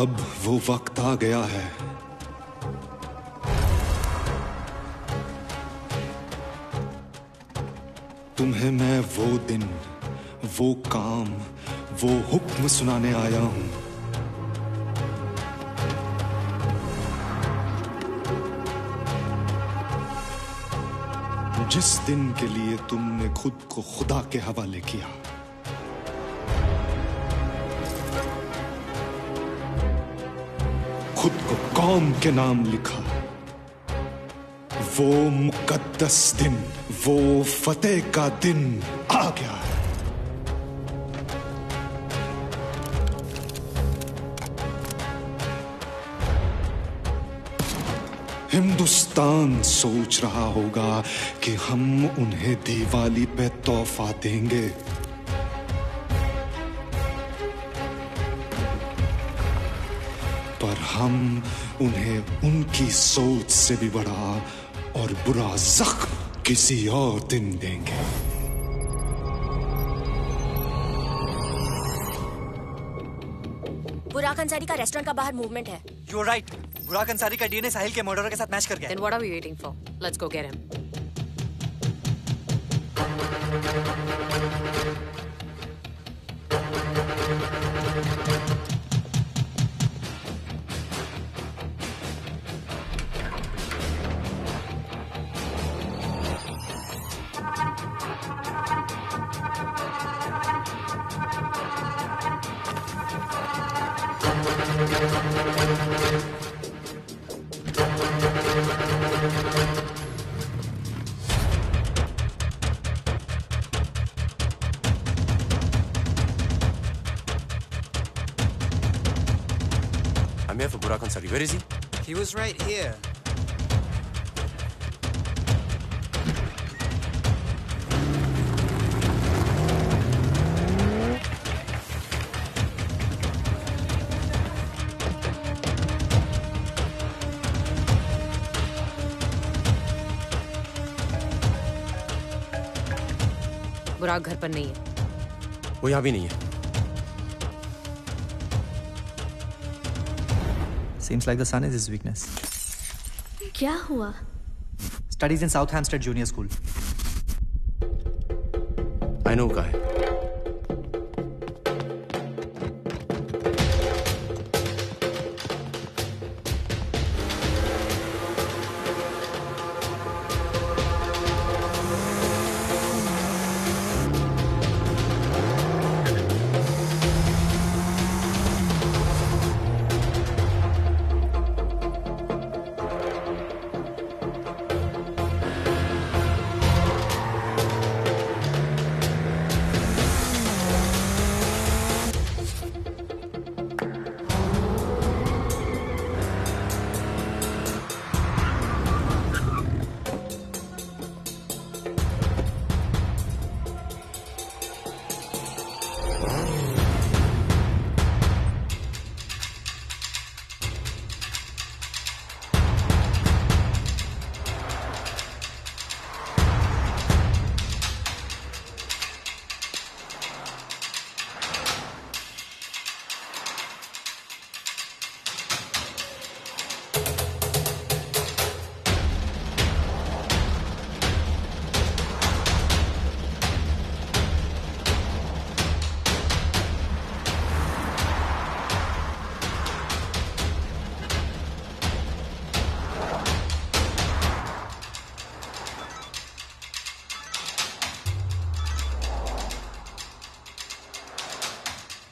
अब वो वक्त आ गया है। तुम्हें मैं वो दिन, वो काम, वो हुक्म सुनाने आया हूं। जिस दिन के लिए तुमने खुद को खुदा के हवाले किया। खुद को कौम के नाम लिखा। वो मुकद्दस दिन, वो फतेह का दिन आ गया है। हिंदुस्तान सोच रहा होगा कि हम उन्हें दिवाली पे तोहफा देंगे। पर हम उन्हें उनकी सोच से भी बड़ा और बुरा जख्म किसी और दिन देंगे। बुराक अंसारी का रेस्टोरेंट का बाहर मूवमेंट है। You're right. बुराक अंसारी का डीएनए साहिल के मर्डर के साथ मैच कर गया। Then what are we waiting for? Let's go get him. I'm here for Burak Ansari. Where is he? He was right here. बुराक घर पर नहीं है। वो यहाँ भी नहीं है। Seems like the son is his weakness. क्या हुआ? Studies in South Hampstead Junior School. I know कहाँ है।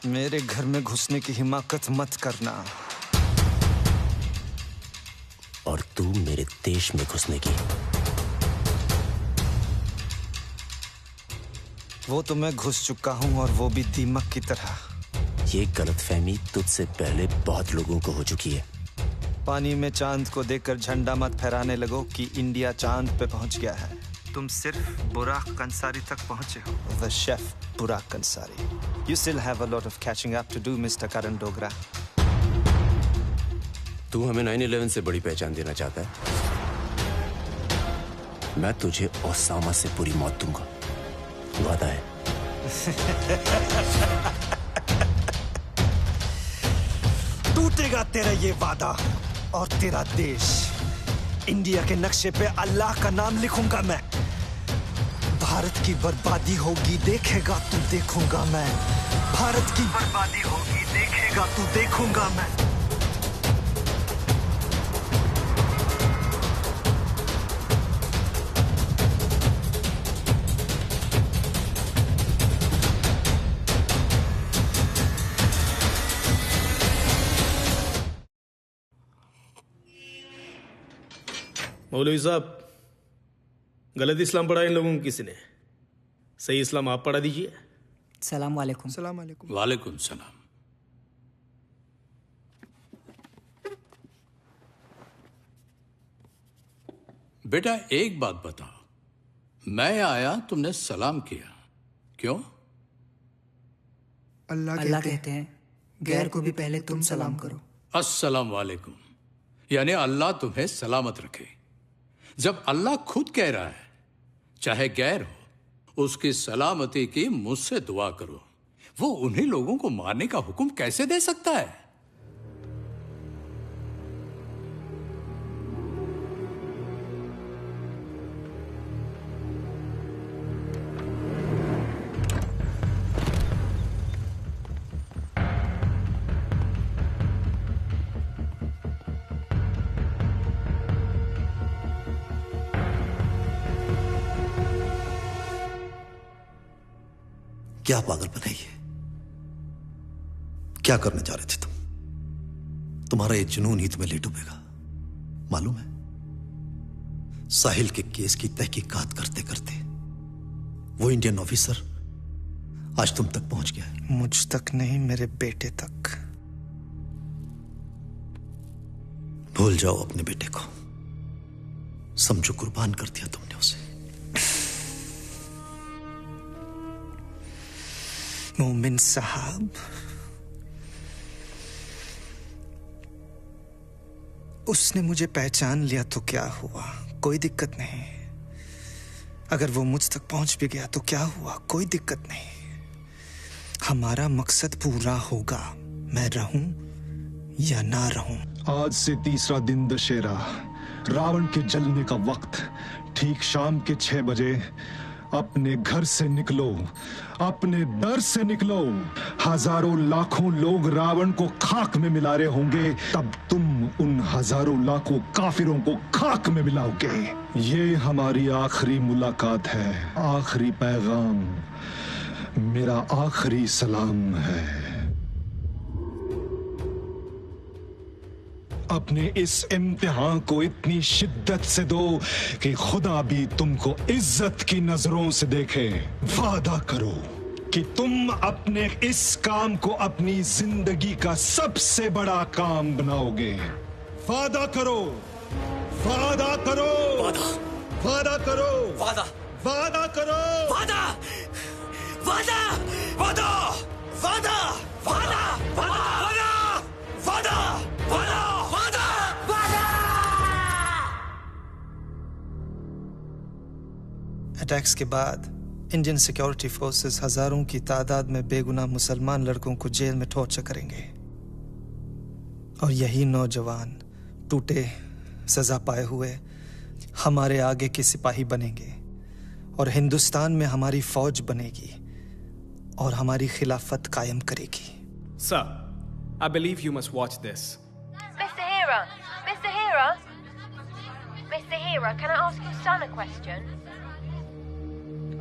मेरे घर में घुसने की हिमाकत मत करना। और तू मेरे देश में घुसने की। वो तो मैं घुस चुका हूं, और वो भी दीमक की तरह। ये गलतफहमी तुझसे पहले बहुत लोगों को हो चुकी है। पानी में चांद को देखकर झंडा मत फहराने लगो कि इंडिया चांद पे पहुंच गया है। तुम सिर्फ बुराक कंसारी तक पहुंचे हो। The chef बुराक Kansari. You still have a lot of catching up to do, Mr. Karan Dogra. तू हमें 9/11 से बड़ी पहचान देना चाहता है। मैं तुझे ओसामा से पूरी मौत दूंगा। वादा है। टूटेगा तेरा ये वादा, और तेरा देश। इंडिया के नक्शे पे अल्लाह का नाम लिखूंगा मैं। भारत की बर्बादी होगी, देखेगा तू, देखूंगा मैं। भारत की बर्बादी होगी, देखेगा तू, देखूंगा मैं। मौलवी साहब, गलत इस्लाम पढ़ा इन लोगों को किसी ने। सही इस्लाम आप पढ़ा दीजिए। सलाम वालेकुम। सलाम वालेकुम। वालेकुम सलाम। बेटा एक बात बताओ, मैं आया तुमने सलाम किया, क्यों? अल्लाह कहते हैं गैर को भी पहले तुम सलाम करो। अस्सलाम वालेकुम, यानी अल्लाह तुम्हें सलामत रखे। जब अल्लाह खुद कह रहा है चाहे गैर हो उसकी सलामती की मुझसे दुआ करो, वो उन्हीं लोगों को मारने का हुक्म कैसे दे सकता है? क्या पागलपन है ये? क्या करने जा रहे थे तुम? तुम्हारा ये जुनून ही तुम्हें ले डूबेगा, मालूम है? साहिल के केस की तहकीकात करते करते वो इंडियन ऑफिसर आज तुम तक पहुंच गया है। मुझ तक नहीं, मेरे बेटे तक। भूल जाओ अपने बेटे को, समझो कुर्बान कर दिया तुमने उसे। मोमिन साहब, उसने मुझे पहचान लिया तो क्या हुआ, कोई दिक्कत नहीं। अगर वो मुझ तक पहुंच भी गया तो क्या हुआ, कोई दिक्कत नहीं। हमारा मकसद पूरा होगा, मैं रहूं या ना रहूं। आज से तीसरा दिन दशहरा, रावण के जलने का वक्त। ठीक शाम के 6 बजे अपने घर से निकलो, अपने दर से निकलो। हजारों लाखों लोग रावण को खाक में मिला रहे होंगे, तब तुम उन हजारों लाखों काफिरों को खाक में मिलाओगे। ये हमारी आखिरी मुलाकात है, आखिरी पैगाम, मेरा आखिरी सलाम है। अपने इस इम्तिहान को इतनी शिद्दत से दो कि खुदा भी तुमको इज्जत की नजरों से देखे। वादा करो कि तुम अपने इस काम को अपनी जिंदगी का सबसे बड़ा काम बनाओगे। वादा करो, वादा करो, वादा, वादा करो, वादा, वादा करो, वादा, वादा, वादा, वादा, वादा, वादा, वादा, वादा। अटैक्स के बाद इंडियन सिक्योरिटी फोर्सेस हजारों की तादाद में बेगुनाह मुसलमान लड़कों को जेल में टॉर्चर करेंगे, और यही नौजवान टूटे सजा पाए हुए हमारे आगे के सिपाही बनेंगे, और हिंदुस्तान में हमारी फौज बनेगी और हमारी खिलाफत कायम करेगी। Sir, I believe you must watch this. Mr. Hera, Mr. Hera, Mr. Hera, can I ask your son a question?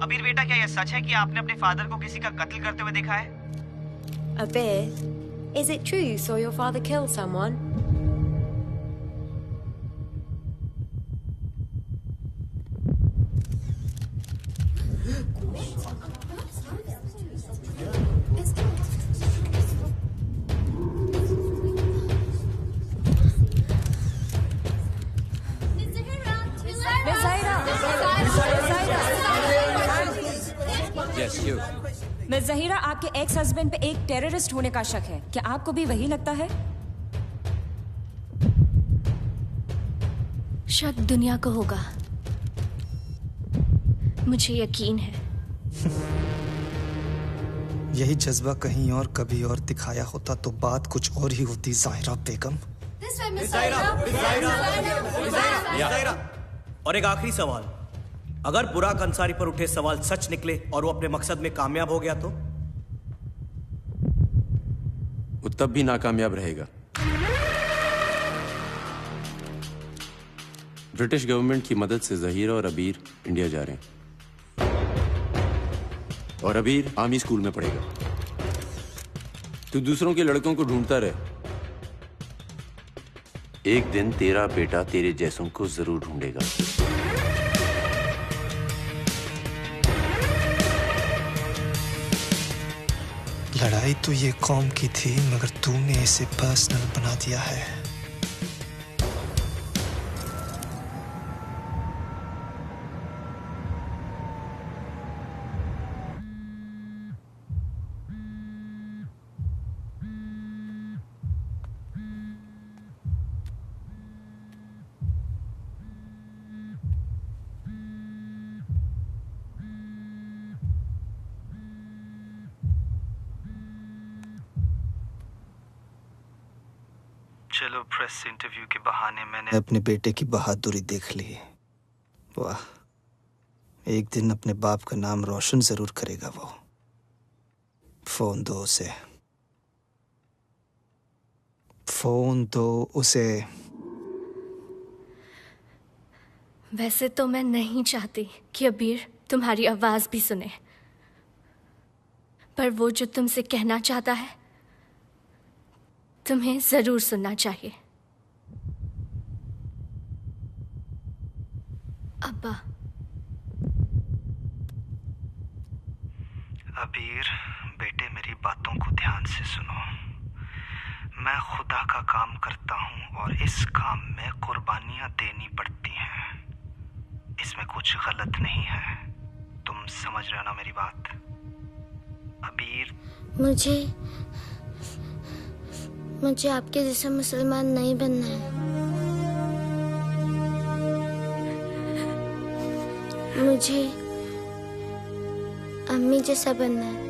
अबीर बेटा, क्या यह सच है कि आपने अपने फादर को किसी का कत्ल करते हुए देखा है? Abir, is it true you saw your father kill someone? Yes, you. Miss Zahira, आपके एक्स हस्बैंड पे एक टेररिस्ट होने का शक है। क्या आपको भी वही लगता है? शक दुनिया को होगा, मुझे यकीन है। यही जज्बा कहीं और कभी और दिखाया होता तो बात कुछ और ही होती जाहिरा बेगम। और एक आखिरी सवाल, अगर बुराक अंसारी पर उठे सवाल सच निकले और वो अपने मकसद में कामयाब हो गया तो? वो तब भी नाकामयाब रहेगा। ब्रिटिश गवर्नमेंट की मदद से जहीरा और अबीर इंडिया जा रहे हैं और अबीर आर्मी स्कूल में पढ़ेगा। तू दूसरों के लड़कों को ढूंढता रहे, एक दिन तेरा बेटा तेरे जैसों को जरूर ढूंढेगा। लड़ाई तो ये कौम की थी, मगर तूने इसे पर्सनल बना दिया है। चलो, प्रेस इंटरव्यू के बहाने मैंने अपने बेटे की बहादुरी देख ली। वाह, एक दिन अपने बाप का नाम रोशन जरूर करेगा वो। फोन दो उसे, फोन दो उसे। वैसे तो मैं नहीं चाहती कि अबीर तुम्हारी आवाज भी सुने, पर वो जो तुमसे कहना चाहता है तुम्हें जरूर सुनना चाहिए। अब्बा। अबीर बेटे, मेरी बातों को ध्यान से सुनो। मैं खुदा का काम करता हूँ और इस काम में कुर्बानियां देनी पड़ती हैं। इसमें कुछ गलत नहीं है। तुम समझ रहे हो ना मेरी बात? अबीर, मुझे आपके जैसा मुसलमान नहीं बनना है। मुझे अम्मी जैसा बनना है।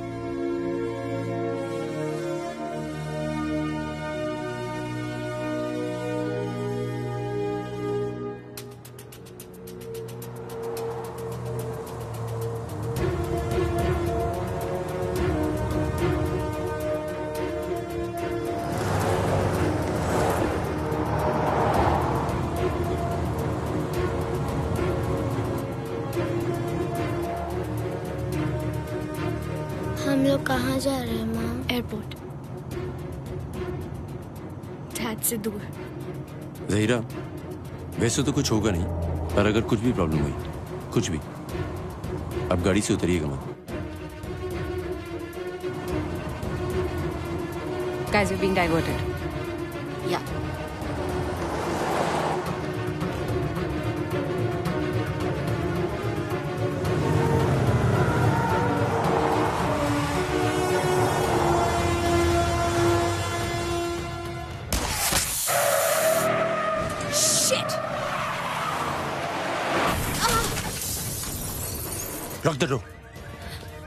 हम लोग कहाँ जा रहे हैं माँ? एयरपोर्ट, डैड से दूर। जहीरा, वैसे तो कुछ होगा नहीं, पर अगर कुछ भी प्रॉब्लम हुई, कुछ भी, अब गाड़ी से उतरिएगा मत। Guys, we're being diverted. Yeah. रख दो,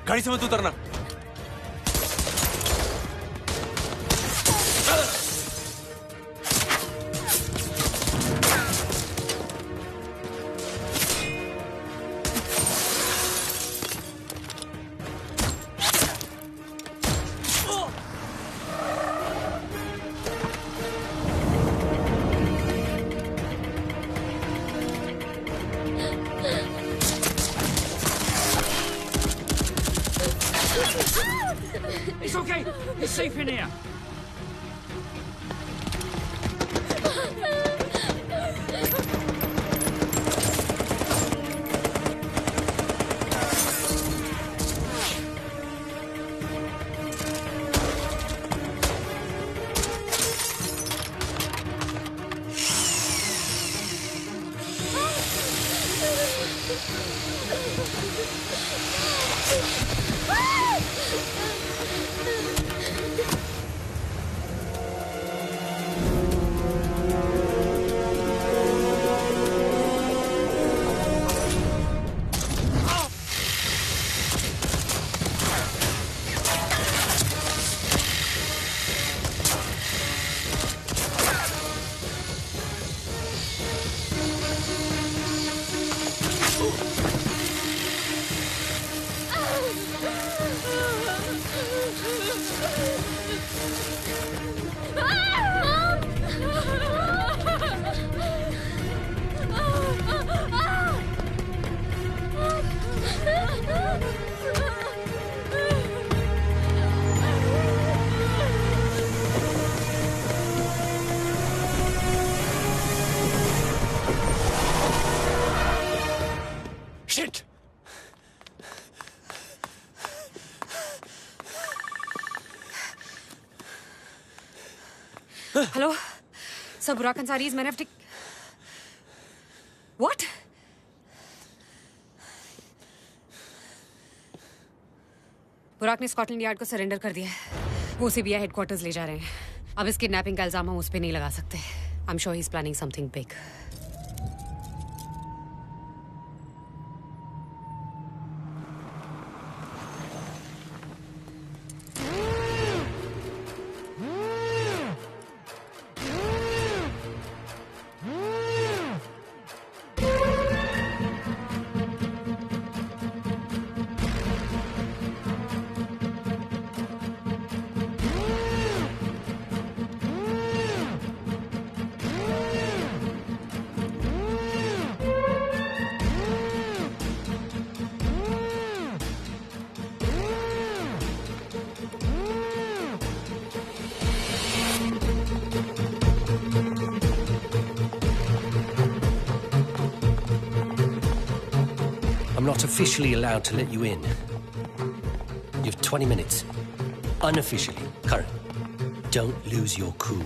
गाड़ी से मत उतरना। It's okay. It's safe in here. Shit! Hello? Sir, Burak Ansari is man of What? बुराक ने स्कॉटलैंड यार्ड को सरेंडर कर दिया है। वो सीबीआई हेडक्वार्टर्स ले जा रहे हैं। अब इस किडनैपिंग का इल्जाम हम उस पे नहीं लगा सकते। I am sure he is planning something big. I'm not officially allowed to let you in. You have 20 minutes. Unofficially. Karan, don't lose your cool.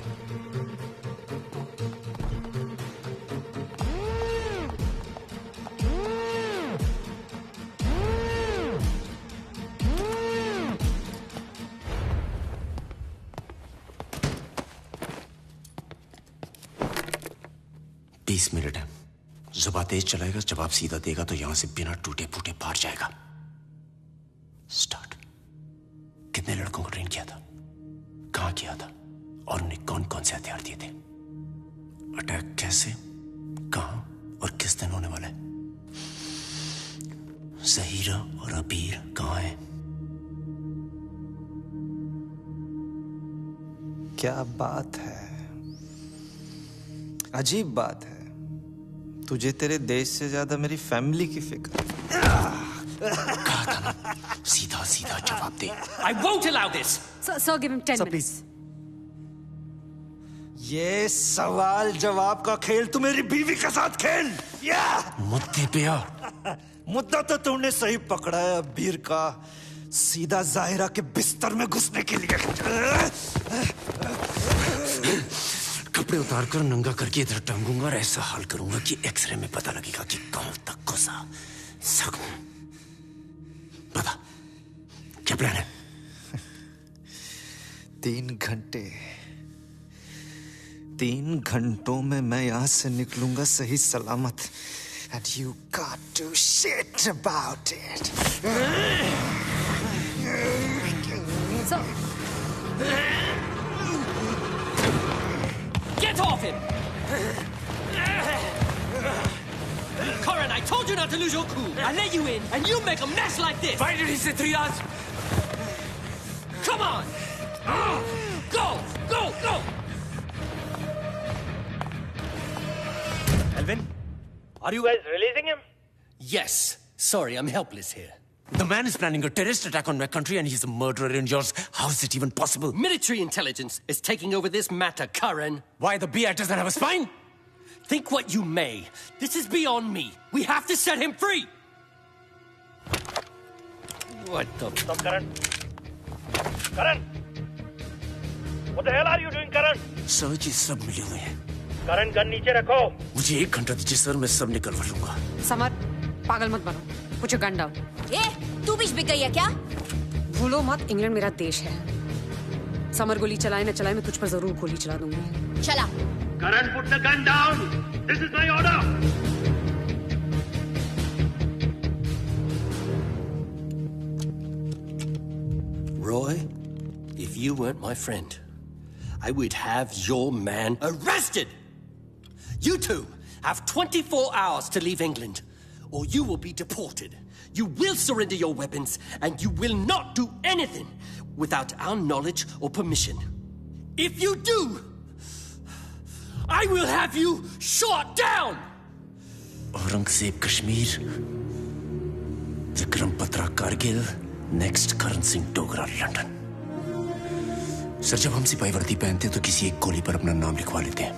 Minute है। जुबान तेज चलाएगा, जवाब सीधा देगा तो यहां से बिना टूटे फूटे बाहर जाएगा। स्टार्ट। कितने लड़कों को ट्रेन किया था, कहां किया था और उन्हें कौन कौन से हथियार दिए थे? अटैक कैसे, कहां और किस दिन होने वाला है? ज़हीरा और अबीर कहां है? क्या बात है, अजीब बात है। तुझे तेरे देश से ज्यादा मेरी फैमिली की फिक्र। कहा था ना, सीधा सीधा जवाब दे। I won't allow this. Sir, give him 10 minutes. ये सवाल जवाब का खेल तू मेरी बीवी के साथ खेल। मुद्दे पे आ। मुद्दा तो तूने सही पकड़ा है अबीर का, सीधा ज़ाहिरा के बिस्तर में घुसने के लिए। कपड़े उतार कर नंगा करके इधर टांगूंगा और ऐसा हाल करूंगा कि एक्सरे में पता लगेगा कि कहां तक घुसा। पता क्या प्लान है? 3 घंटों में मैं यहां से निकलूंगा सही सलामत। And you can't do shit about it. So, get off him! Karan, I told you not to lose your cool. I let you in, and you make a mess like this. Why did he say 3 hours? Come on! Go! Go! Go! Alvin, are you guys releasing him? Yes. Sorry, I'm helpless here. The man is planning a terrorist attack on my country and he's a murderer in yours. How is it even possible? Military intelligence is taking over this matter, Karan. Why the BI doesn't have a spine? Think what you may. This is beyond me. We have to set him free. What the... Stop, Karan. Karan! What the hell are you doing, Karan? Sir ji सब मिले हुए हैं। Karan, गन नीचे रखो। मुझे 1 घंटा दीजिए सर, मैं सब निकलवा लूंगा। समर, पागल मत बनो। Put your gun down. तू बीच बिक गई है क्या? भूलो मत, इंग्लैंड मेरा देश है। समर गोली चलाए न चलाए, मैं तुझ पर जरूर गोली चला दूंगी। चला। Karan, put the gun down. This is my order. Roy, if you weren't my friend, I would have your man arrested. You two have 24 hours to leave England, or you will be deported. You will surrender your weapons, and you will not do anything without our knowledge or permission. If you do, I will have you shot down! Aurangzeb Kashmir, Vikram Batra Kargil, next Karan Singh Dogra London. Sir जब हम सिपाही वर्दी पहनते तो किसी एक गोली पर अपना नाम लिखवा लेते हैं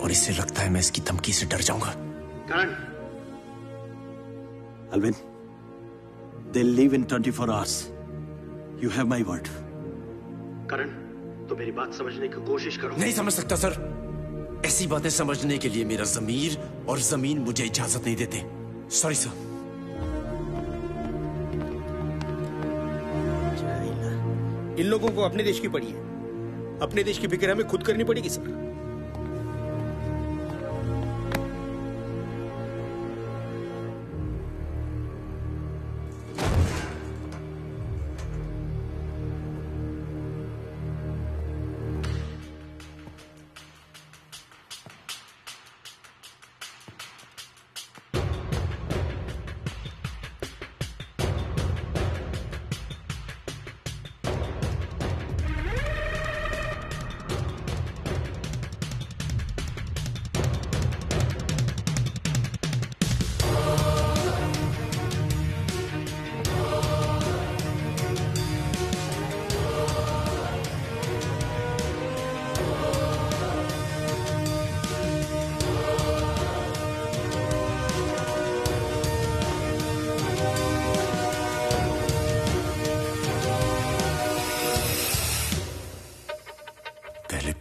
और इससे लगता है मैं इसकी धमकी से डर जाऊंगा। Karan. Alvin, they'll leave in 24 hours. You have my word. Karan, तो मेरी बात समझने की कोशिश करो। नहीं समझ सकता सर। ऐसी बातें समझने के लिए मेरा ज़मीर और ज़मीन मुझे इजाजत नहीं देते। Sorry sir. इन लोगों को अपने देश की पड़ी है। अपने देश की फिक्र हमें खुद करनी पड़ेगी सर।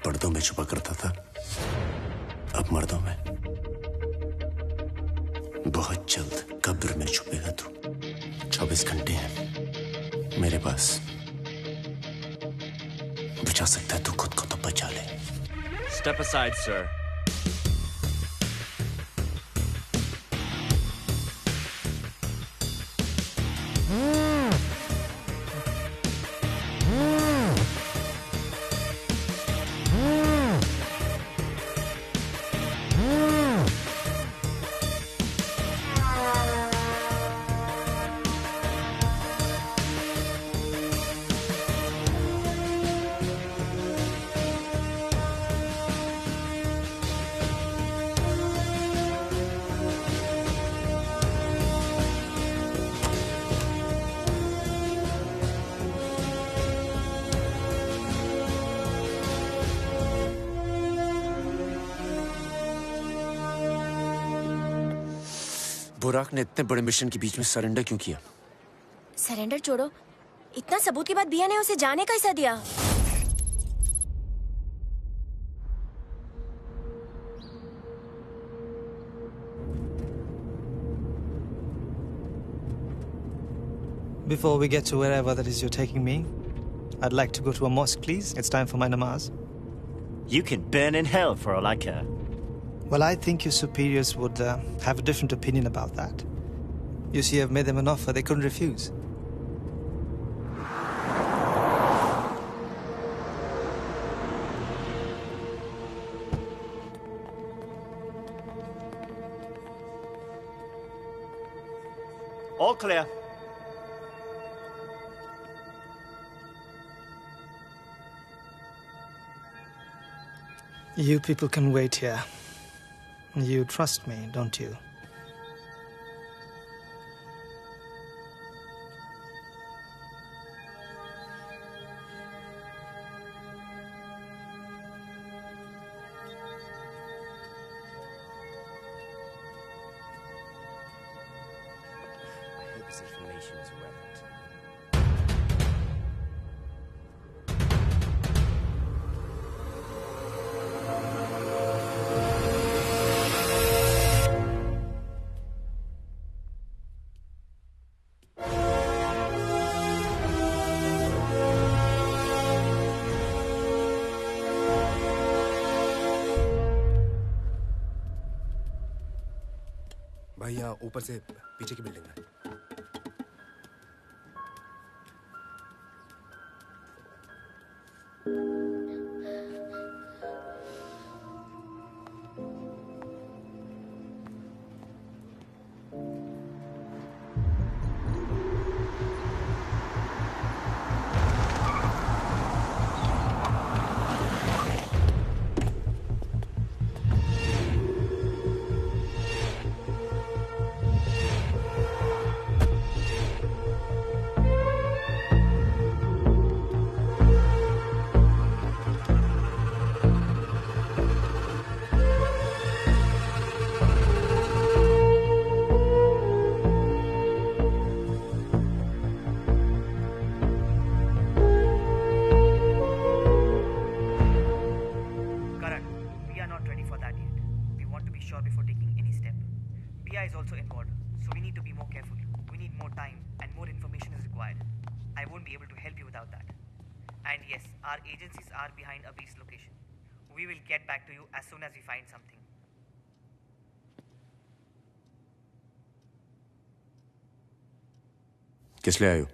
पर्दों में छुपा करता था, अब मर्दों में। बहुत जल्द कब्र में छुपेगा तू। 24 घंटे हैं मेरे पास। बचा सकता है तू खुद को तो बचा ले। Step aside, sir. बुराक ने इतने बड़े मिशन के बीच में सरेंडर क्यों किया? सरेंडर छोड़ो, इतना सबूत के बाद बिया ने उसे जाने कैसा दिया? Before we get to wherever that is you're taking me, I'd like to go to a mosque, please. It's time for my namaz. You can burn in hell for all I care. Well, I think your superiors would have a different opinion about that. You see, I've made them an offer they couldn't refuse. All clear. You people can wait here. You trust me, don't you? officers from nations who weapons. भाई यहाँ ऊपर से पीछे की बिल्डिंग है। किस लिए आए हो?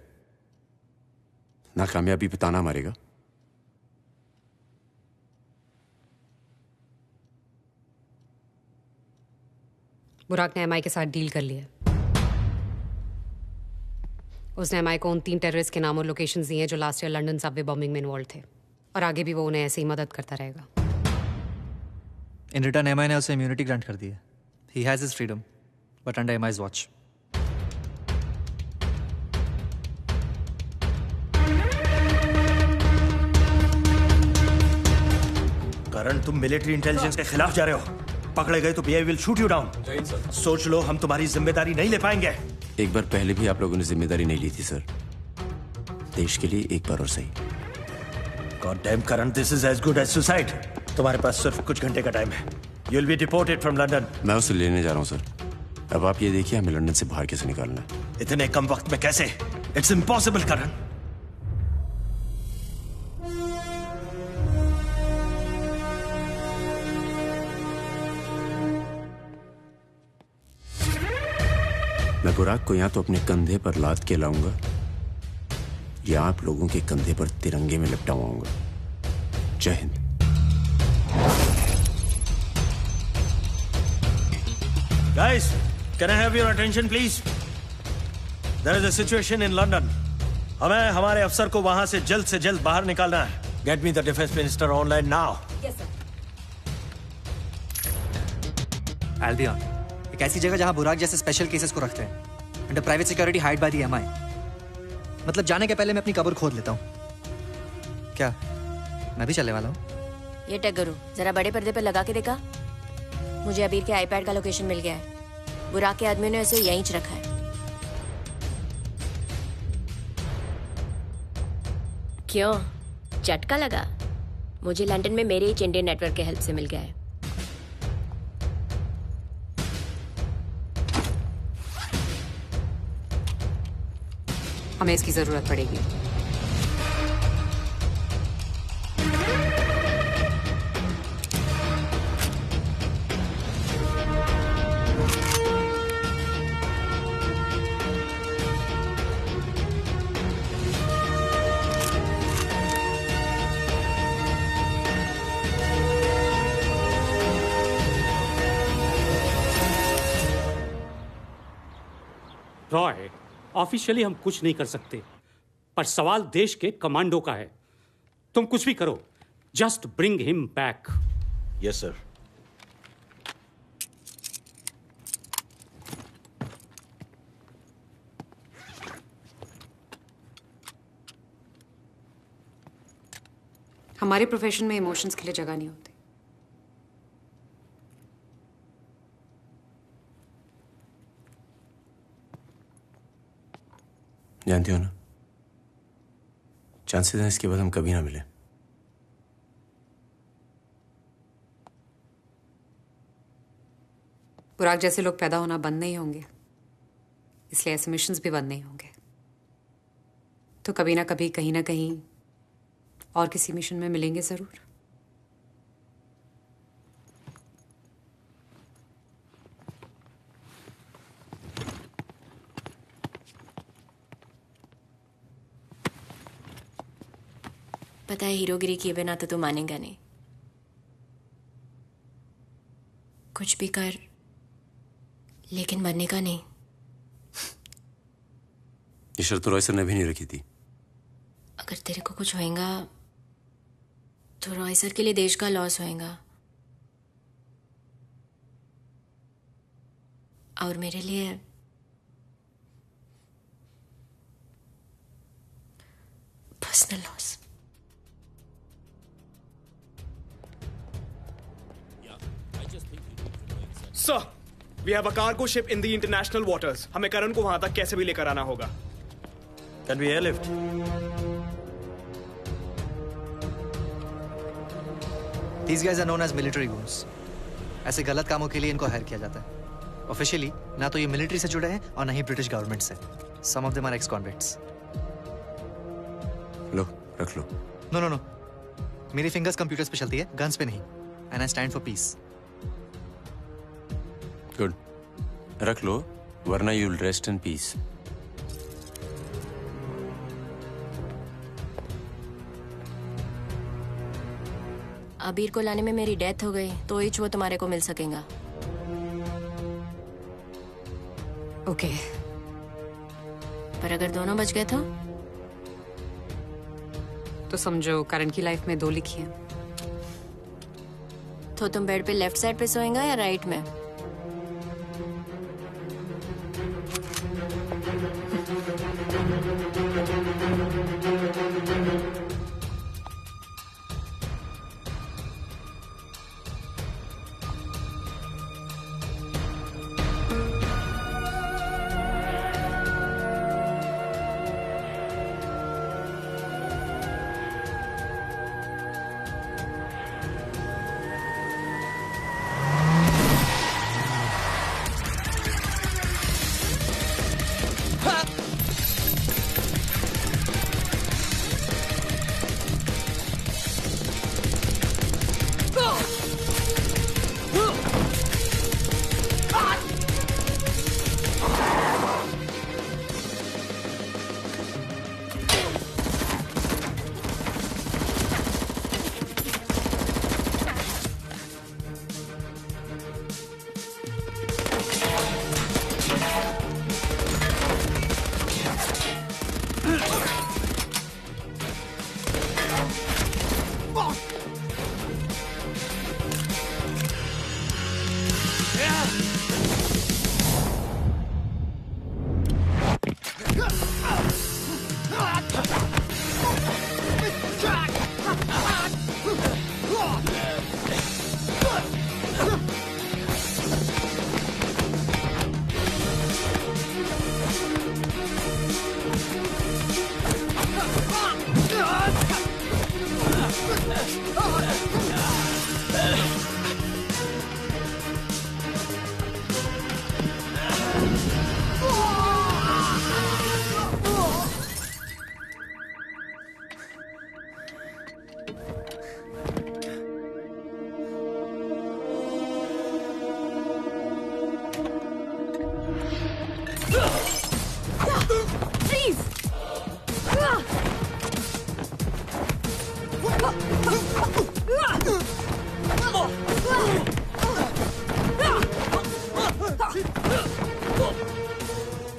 नाकामयाबी पे ताना मारेगा? बुराक ने एमआई के साथ डील कर लिया। उसने एमआई को उन 3 टेररिस्ट के नाम और लोकेशंस दिए हैं जो last year London Subway bombing में इन्वॉल्व थे, और आगे भी वो उन्हें ऐसे ही मदद करता रहेगा। इन रिटर्न एमआई ने उसे इम्यूनिटी ग्रांट कर दी है। He has his freedom but under MI's watch. Karan, तुम मिलिट्री इंटेलिजेंस के खिलाफ जा रहे हो। पकड़े गए तो BI will shoot you down. सोच लो, हम तुम्हारी जिम्मेदारी नहीं ले पाएंगे। एक बार पहले भी आप लोगों ने जिम्मेदारी नहीं ली थी सर। देश के लिए एक बार और सही। God damn Karan, this is as good as suicide. तुम्हारे पास सिर्फ कुछ घंटे का टाइम है। You will be deported from London. मैं उसे लेने जा रहा हूँ सर। अब आप ये देखिए हमें लंदन से बाहर कैसे निकालना है। इतने कम वक्त में कैसे? इट्स इम्पॉसिबल करण। मैं बुराक को या तो अपने कंधे पर लाद के लाऊंगा या आप लोगों के कंधे पर तिरंगे में लिपटाऊंगा। जय Hind. Guys, can I have your attention, please? There is a situation in London. हमें हमारे अफसर को वहां से जल्द बाहर निकालना है। Get me the defense minister online now. Yes, sir. Albion, एक ऐसी जगह जहां बुराक जैसे स्पेशल केसेस को रखते हैं। Under private security hide by the MI. मतलब जाने के पहले मैं अपनी कब्र खोद लेता हूँ। क्या मैं भी चलने वाला हूँ? ये टगरू जरा बड़े पर्दे पर लगा के देखा। मुझे अबीर के आईपैड का लोकेशन मिल गया है। बुराक के आदमियों ने उसे यहीं रखा है। क्यों, झटका लगा? मुझे लंदन में मेरे ही इंडियन नेटवर्क के हेल्प से मिल गया है। हमें इसकी जरूरत पड़ेगी। रॉय, ऑफिशियली हम कुछ नहीं कर सकते, पर सवाल देश के कमांडो का है। तुम कुछ भी करो, just bring him back. Yes sir. हमारे प्रोफेशन में इमोशंस के लिए जगह नहीं होती। जानती हो ना, चांसेस हैं इसके बाद हम कभी ना मिले। बुराक जैसे लोग पैदा होना बंद नहीं होंगे, इसलिए ऐसे मिशंस भी बंद नहीं होंगे। तो कभी ना कभी कहीं ना कहीं और किसी मिशन में मिलेंगे जरूर। पता है, हीरोगिरी किए बिना तो तू मानेगा नहीं। कुछ भी कर, लेकिन बनने का नहीं। ये शर्त रॉय सर ने भी नहीं रखी थी। अगर तेरे को कुछ होएगा तो रॉय सर के लिए देश का लॉस होएगा, और मेरे लिए personal loss. Sir, we have a cargo ship in the international waters. हमें करण को वहां तक कैसे भी लेकर आना होगा। Can we airlift? These guys are known as military goons. ऐसे गलत कामों के लिए इनको हायर किया जाता है। ऑफिशियली ना तो ये मिलिट्री से जुड़े हैं और ना ही ब्रिटिश गवर्नमेंट से। Some of them are ex-convicts. लो, रख लो। No. मेरी फिंगर्स कंप्यूटर्स पे चलती है, गन्स पे नहीं। And I stand for peace. Good, रख लो, वरना you will rest in peace. अबीर को लाने में मेरी डेथ हो गई तो ही वो तुम्हारे को मिल सकेगा। ओके। पर अगर दोनों बच गए तो समझो करण की लाइफ में 2 लिखी है। तो तुम बेड पे लेफ्ट साइड पे सोएगा या राइट में?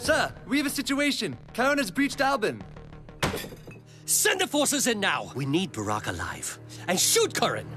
Sir, we have a situation. Karen has breached Albin. Send the forces in now. We need Burak alive. And shoot Karen.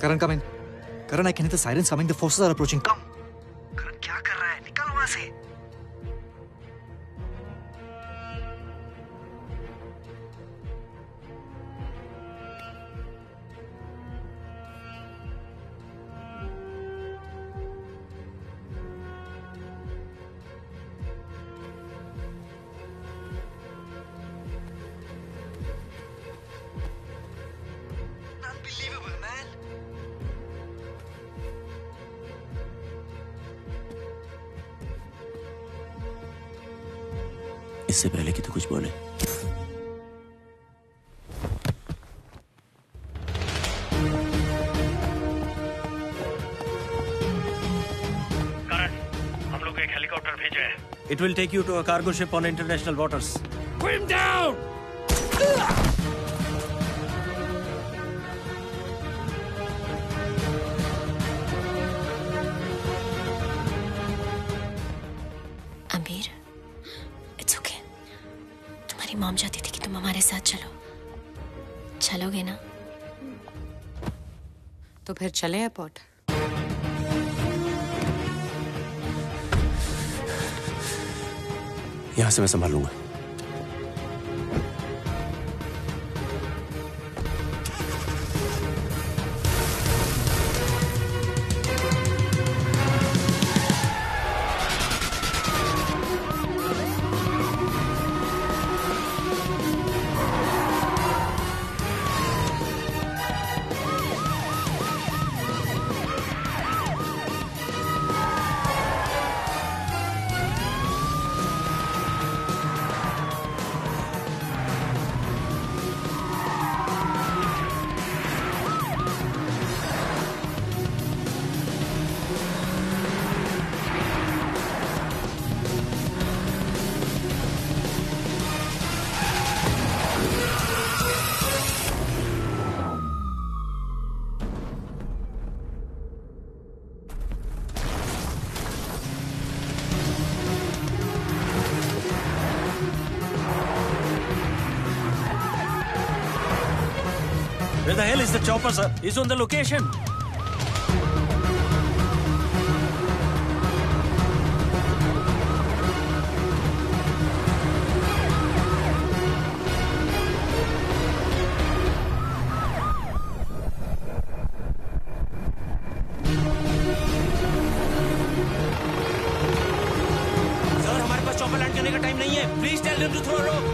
Karan, come in. Karan, I can hear the sirens coming. The forces are approaching. Come. Karan, क्या कर रहा है? निकल वहां से. इससे पहले कि तू कुछ बोले, हम लोग एक हेलीकॉप्टर भेजे हैं. It will take you to a cargo ship on international waters. Put him down! अमीर, इट्स ओके. तुम्हारी मॉम चाहती थी कि तुम हमारे साथ चलो. चलोगे ना? तो फिर चले एयरपोर्ट. यहां से मैं संभाल लूंगा. Where the hell is the chopper, sir? He's on the location. Sir, हमारे पास चॉपर लैंड करने का टाइम नहीं है. Please tell them to throw a rope.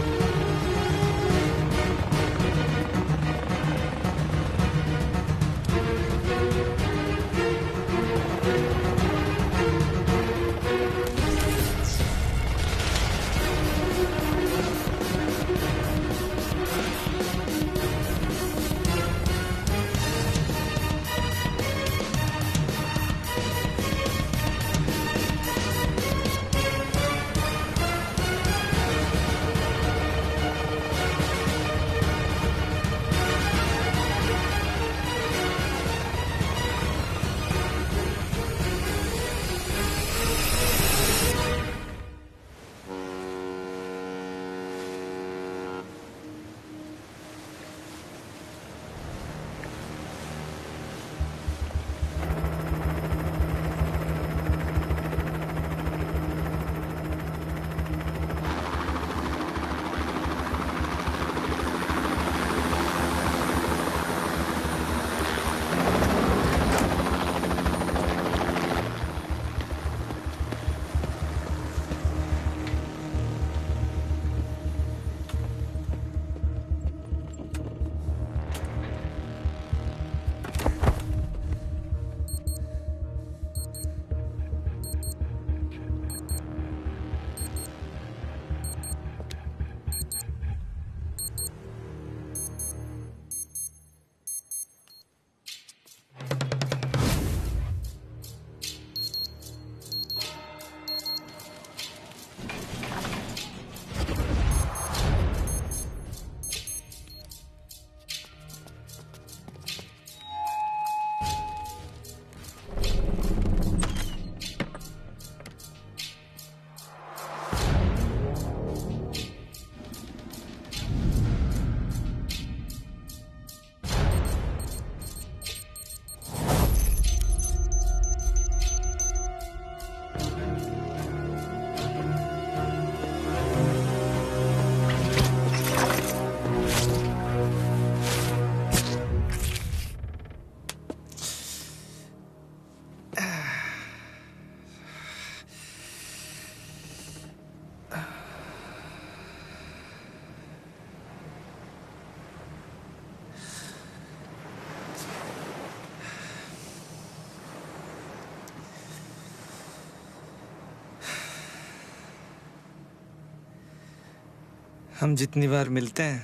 हम जितनी बार मिलते हैं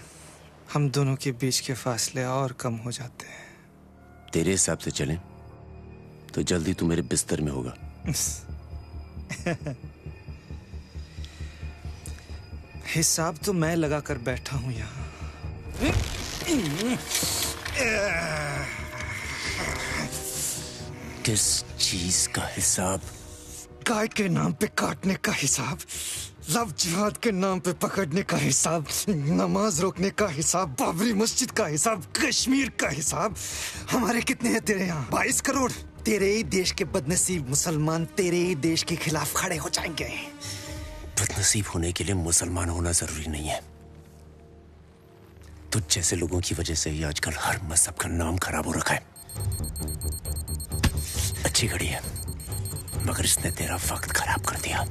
हम दोनों के बीच के फासले और कम हो जाते हैं। तेरे हिसाब से चलें तो जल्दी तू मेरे बिस्तर में होगा। हिसाब तो मैं लगा कर बैठा हूं यहाँ। किस चीज का हिसाब? गाय के नाम पे काटने का हिसाब, लव जिहाद के नाम पे पकड़ने का हिसाब, नमाज रोकने का हिसाब, बाबरी मस्जिद का हिसाब, कश्मीर का हिसाब। हमारे कितने हैं तेरे यहाँ? 22 करोड़। तेरे ही देश के बदनसीब मुसलमान तेरे ही देश के खिलाफ खड़े हो जाएंगे। बदनसीब होने के लिए मुसलमान होना जरूरी नहीं है। तुझ जैसे लोगों की वजह से ही आजकल हर मजहब का नाम खराब हो रखा है। अच्छी घड़ी है मगर इसने तेरा वक्त खराब कर दिया।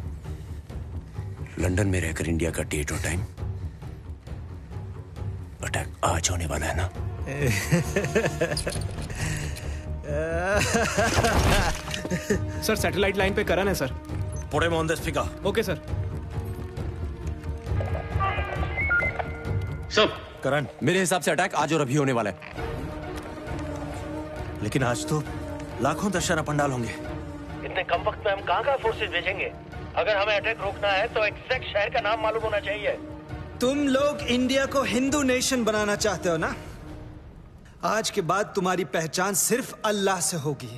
लंदन में रहकर इंडिया का डेट और टाइम, अटैक आज होने वाला है ना? सर सैटेलाइट लाइन पे करण है sir. Put him on the speaker. Okay sir. सब करण, मेरे हिसाब से अटैक आज और अभी होने वाला है। लेकिन आज तो लाखों दशहरा पंडाल होंगे। इतने कम वक्त में हम कहाँ फोर्सेस भेजेंगे? अगर हमें अटैक रोकना है तो एग्जैक्ट शहर का नाम मालूम होना चाहिए। तुम लोग इंडिया को हिंदू नेशन बनाना चाहते हो ना? आज के बाद तुम्हारी पहचान सिर्फ अल्लाह से होगी।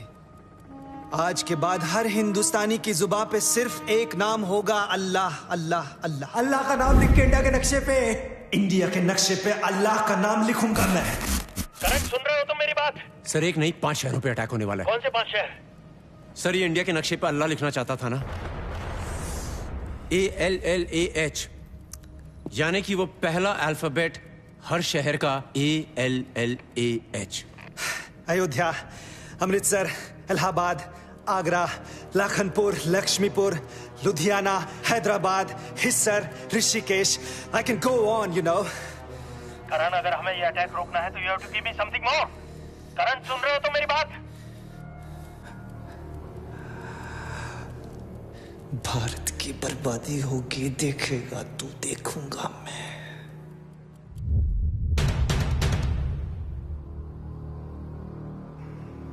आज के बाद हर हिंदुस्तानी की जुबान पे सिर्फ एक नाम होगा, अल्लाह अल्लाह अल्लाह। अल्लाह का नाम लिख के इंडिया के नक्शे पे अल्लाह का नाम लिखूंगा मैं। करेक्ट, सुन रहे हो तुम मेरी बात? सर एक नहीं 5 शहरों पे अटैक होने वाला है। कौन से 5 शहर? सर ये इंडिया के नक्शे पे अल्लाह लिखना चाहता था ना, ALLAH, यानी कि वो पहला अल्फाबेट हर शहर का ALLAH। Ayodhya, Amritsar, Allahabad, Agra, Lakhanpur, Laxmipur, Ludhiana, Hyderabad, Hisar, Rishikesh. I can go on, you know. करण, अगर हमें ये अटैक रोकना है तो you have to give me something more. करण, सुन रहे हो तुम मेरी बात? भारत की बर्बादी होगी, देखेगा तू, देखूंगा मैं।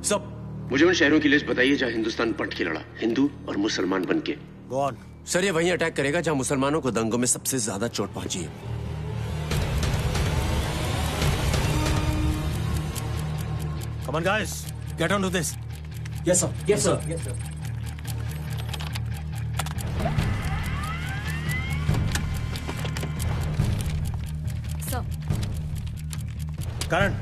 सब मुझे उन शहरों की लिस्ट बताइए जहां हिंदुस्तान पट के लड़ा, हिंदू और मुसलमान बनके। Go on. सर ये वहीं अटैक करेगा जहां मुसलमानों को दंगों में सबसे ज्यादा चोट पहुंची है। Come on guys, get on to this. Yes sir. Yes sir. Yes sir. करण,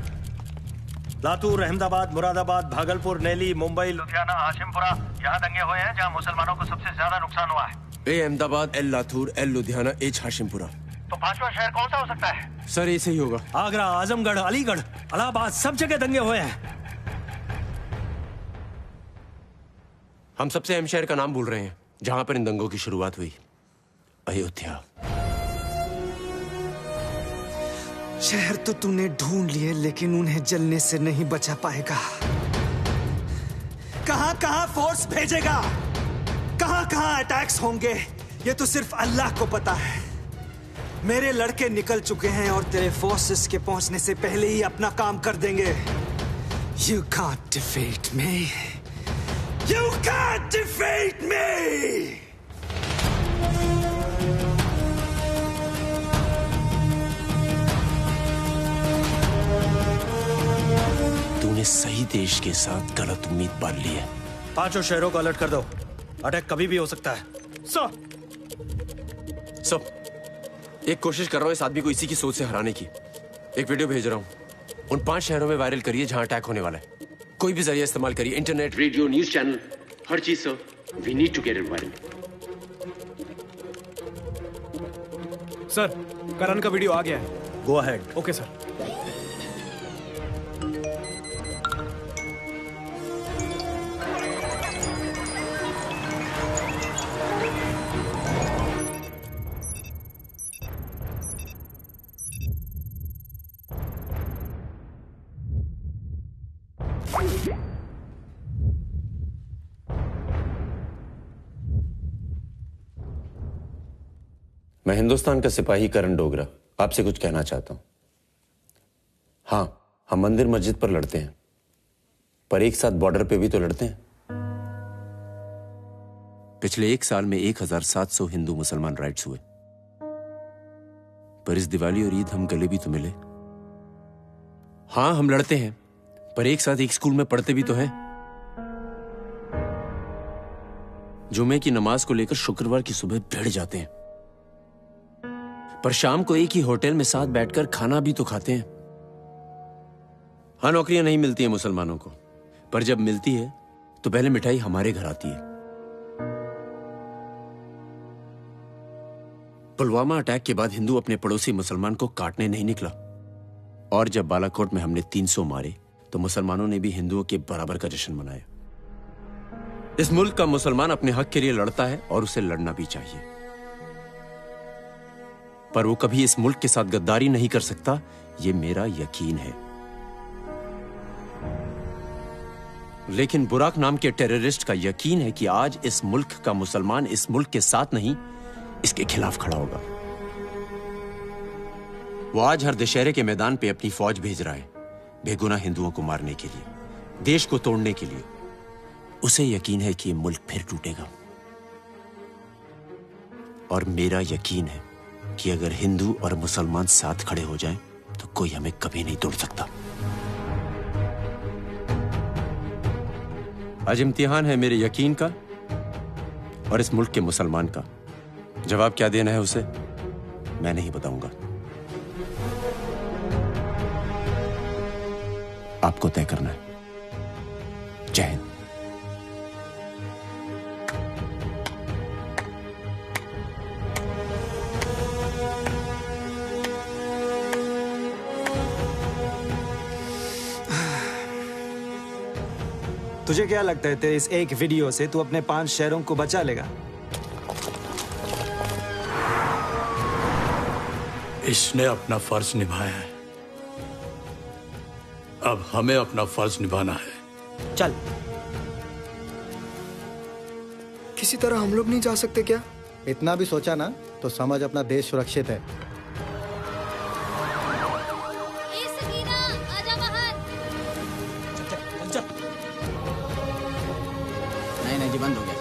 लातूर, अहमदाबाद, मुरादाबाद, भागलपुर, नेली, मुंबई, लुधियाना, हाशिमपुरा, यहाँ दंगे हुए हैं जहाँ मुसलमानों को सबसे ज्यादा नुकसान हुआ है। A Ahmedabad, L Latur, L Ludhiana, H Hashimpura. तो 5वां शहर कौन सा हो सकता है? सर ऐसे ही होगा। आगरा, आजमगढ़, अलीगढ़, इलाहाबाद, सब जगह दंगे हुए हैं। हम सबसे अहम शहर का नाम भूल रहे हैं जहां पर इन दंगों की शुरुआत हुई, अयोध्या। शहर तो तूने ढूंढ लिए लेकिन उन्हें जलने से नहीं बचा पाएगा। कहां कहां फोर्स भेजेगा, कहां कहां अटैक्स होंगे, ये तो सिर्फ अल्लाह को पता है। मेरे लड़के निकल चुके हैं और तेरे फोर्सेस के पहुंचने से पहले ही अपना काम कर देंगे। You can't defeat me. You can't defeat me. तूने सही देश के साथ गलत उम्मीद पाल ली है। 5 शहरों को अलर्ट कर दो, अटैक कभी भी हो सकता है। सब एक कोशिश कर रहा हूँ इस आदमी को इसी की सोच से हराने की। एक वीडियो भेज रहा हूँ, उन 5 शहरों में वायरल करिए जहां अटैक होने वाला है। कोई भी जरिया इस्तेमाल करिए, इंटरनेट, रेडियो, न्यूज चैनल, हर चीज sir. We need to get it viral. Sir, Karan का वीडियो आ गया है। Go ahead. Okay sir. मैं हिंदुस्तान का सिपाही करण डोगरा आपसे कुछ कहना चाहता हूं। हाँ, हम मंदिर मस्जिद पर लड़ते हैं, पर एक साथ बॉर्डर पे भी तो लड़ते हैं। पिछले 1 साल में 1700 हिंदू मुसलमान राइट्स हुए, पर इस दिवाली और ईद हम गले भी तो मिले। हाँ, हम लड़ते हैं, पर एक साथ एक स्कूल में पढ़ते भी तो हैं। जुमे की नमाज को लेकर शुक्रवार की सुबह भिड़ जाते हैं, पर शाम को एक ही होटल में साथ बैठकर खाना भी तो खाते हैं। हाँ, नौकरियां नहीं मिलती हैं मुसलमानों को, पर जब मिलती है तो पहले मिठाई हमारे घर आती है। पुलवामा अटैक के बाद हिंदू अपने पड़ोसी मुसलमान को काटने नहीं निकला, और जब बालाकोट में हमने 300 मारे तो मुसलमानों ने भी हिंदुओं के बराबर का जश्न मनाया। इस मुल्क का मुसलमान अपने हक के लिए लड़ता है और उसे लड़ना भी चाहिए, पर वो कभी इस मुल्क के साथ गद्दारी नहीं कर सकता, ये मेरा यकीन है। लेकिन बुराक नाम के टेररिस्ट का यकीन है कि आज इस मुल्क का मुसलमान इस मुल्क के साथ नहीं, इसके खिलाफ खड़ा होगा। वो आज हर दशहरे के मैदान पे अपनी फौज भेज रहा है, बेगुनाह हिंदुओं को मारने के लिए, देश को तोड़ने के लिए। उसे यकीन है कि ये मुल्क फिर टूटेगा, और मेरा यकीन है कि अगर हिंदू और मुसलमान साथ खड़े हो जाएं, तो कोई हमें कभी नहीं तोड़ सकता। आज इम्तिहान है मेरे यकीन का और इस मुल्क के मुसलमान का। जवाब क्या देना है उसे मैं नहीं बताऊंगा, आपको तय करना है। जय हिंद। तुझे क्या लगता है तेरे इस एक वीडियो से तू अपने 5 शहरों को बचा लेगा? इसने अपना फर्ज निभाया है, अब हमें अपना फर्ज निभाना है। चल। किसी तरह हम लोग नहीं जा सकते क्या? इतना भी सोचा ना तो समझ अपना देश सुरक्षित है। नहीं जी, बंद हो गया।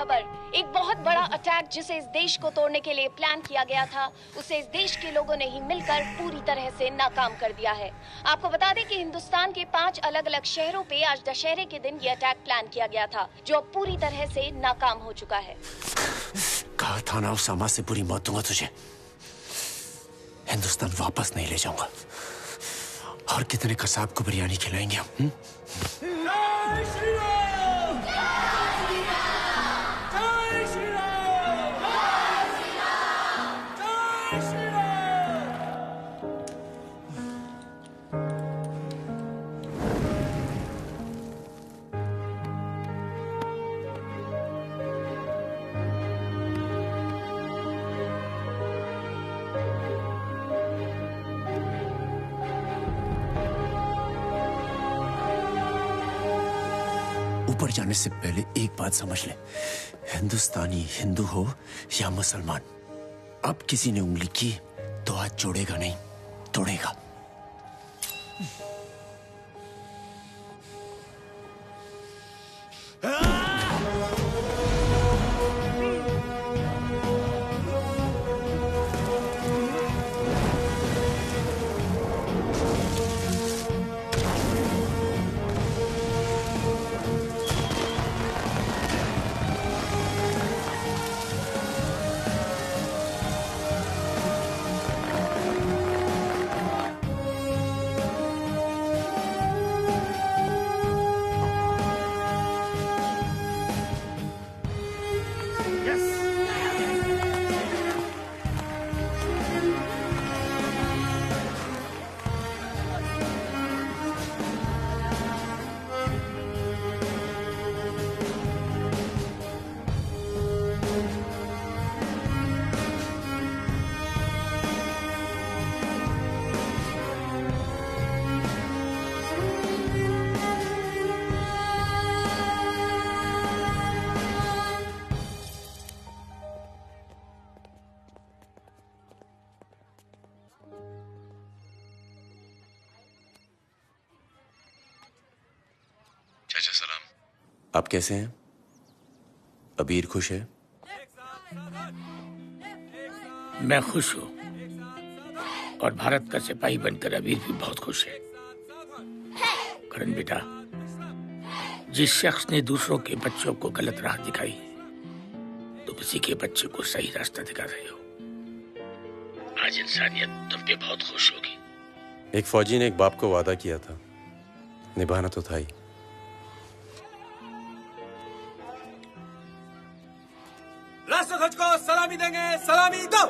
खबर। एक बहुत बड़ा अटैक जिसे इस देश को तोड़ने के लिए प्लान किया गया था, उसे इस देश के लोगों ने ही मिलकर पूरी तरह से नाकाम कर दिया है। आपको बता दें कि हिंदुस्तान के 5 अलग-अलग शहरों पे आज दशहरे के दिन ये अटैक प्लान किया गया था, जो अब पूरी तरह से नाकाम हो चुका है। कहा था ना उसामा से बुरी मौत दूंगा तुझे। हिंदुस्तान वापस नहीं ले जाऊंगा। और कितने कसाब को बिरयानी खिलाएंगे हम? ऊपर जाने से पहले एक बात समझ ले, हिंदुस्तानी हिंदू हो या मुसलमान, अब किसी ने उंगली की तो हाथ जोड़ेगा नहीं, तोड़ेगा। चाचा सलाम। आप कैसे हैं? अबीर खुश है? मैं खुश हूँ और भारत का सिपाही बनकर अबीर भी बहुत खुश है। करण बेटा, जिस शख्स ने दूसरों के बच्चों को गलत राह दिखाई, तुम उसी के बच्चे को सही रास्ता दिखा रहे हो। आज इंसानियत तुम पे बहुत खुश होगी। एक फौजी ने एक बाप को वादा किया था, निभाना तो था ही। राष्ट्रध्वज को सलामी देंगे, सलामी दो।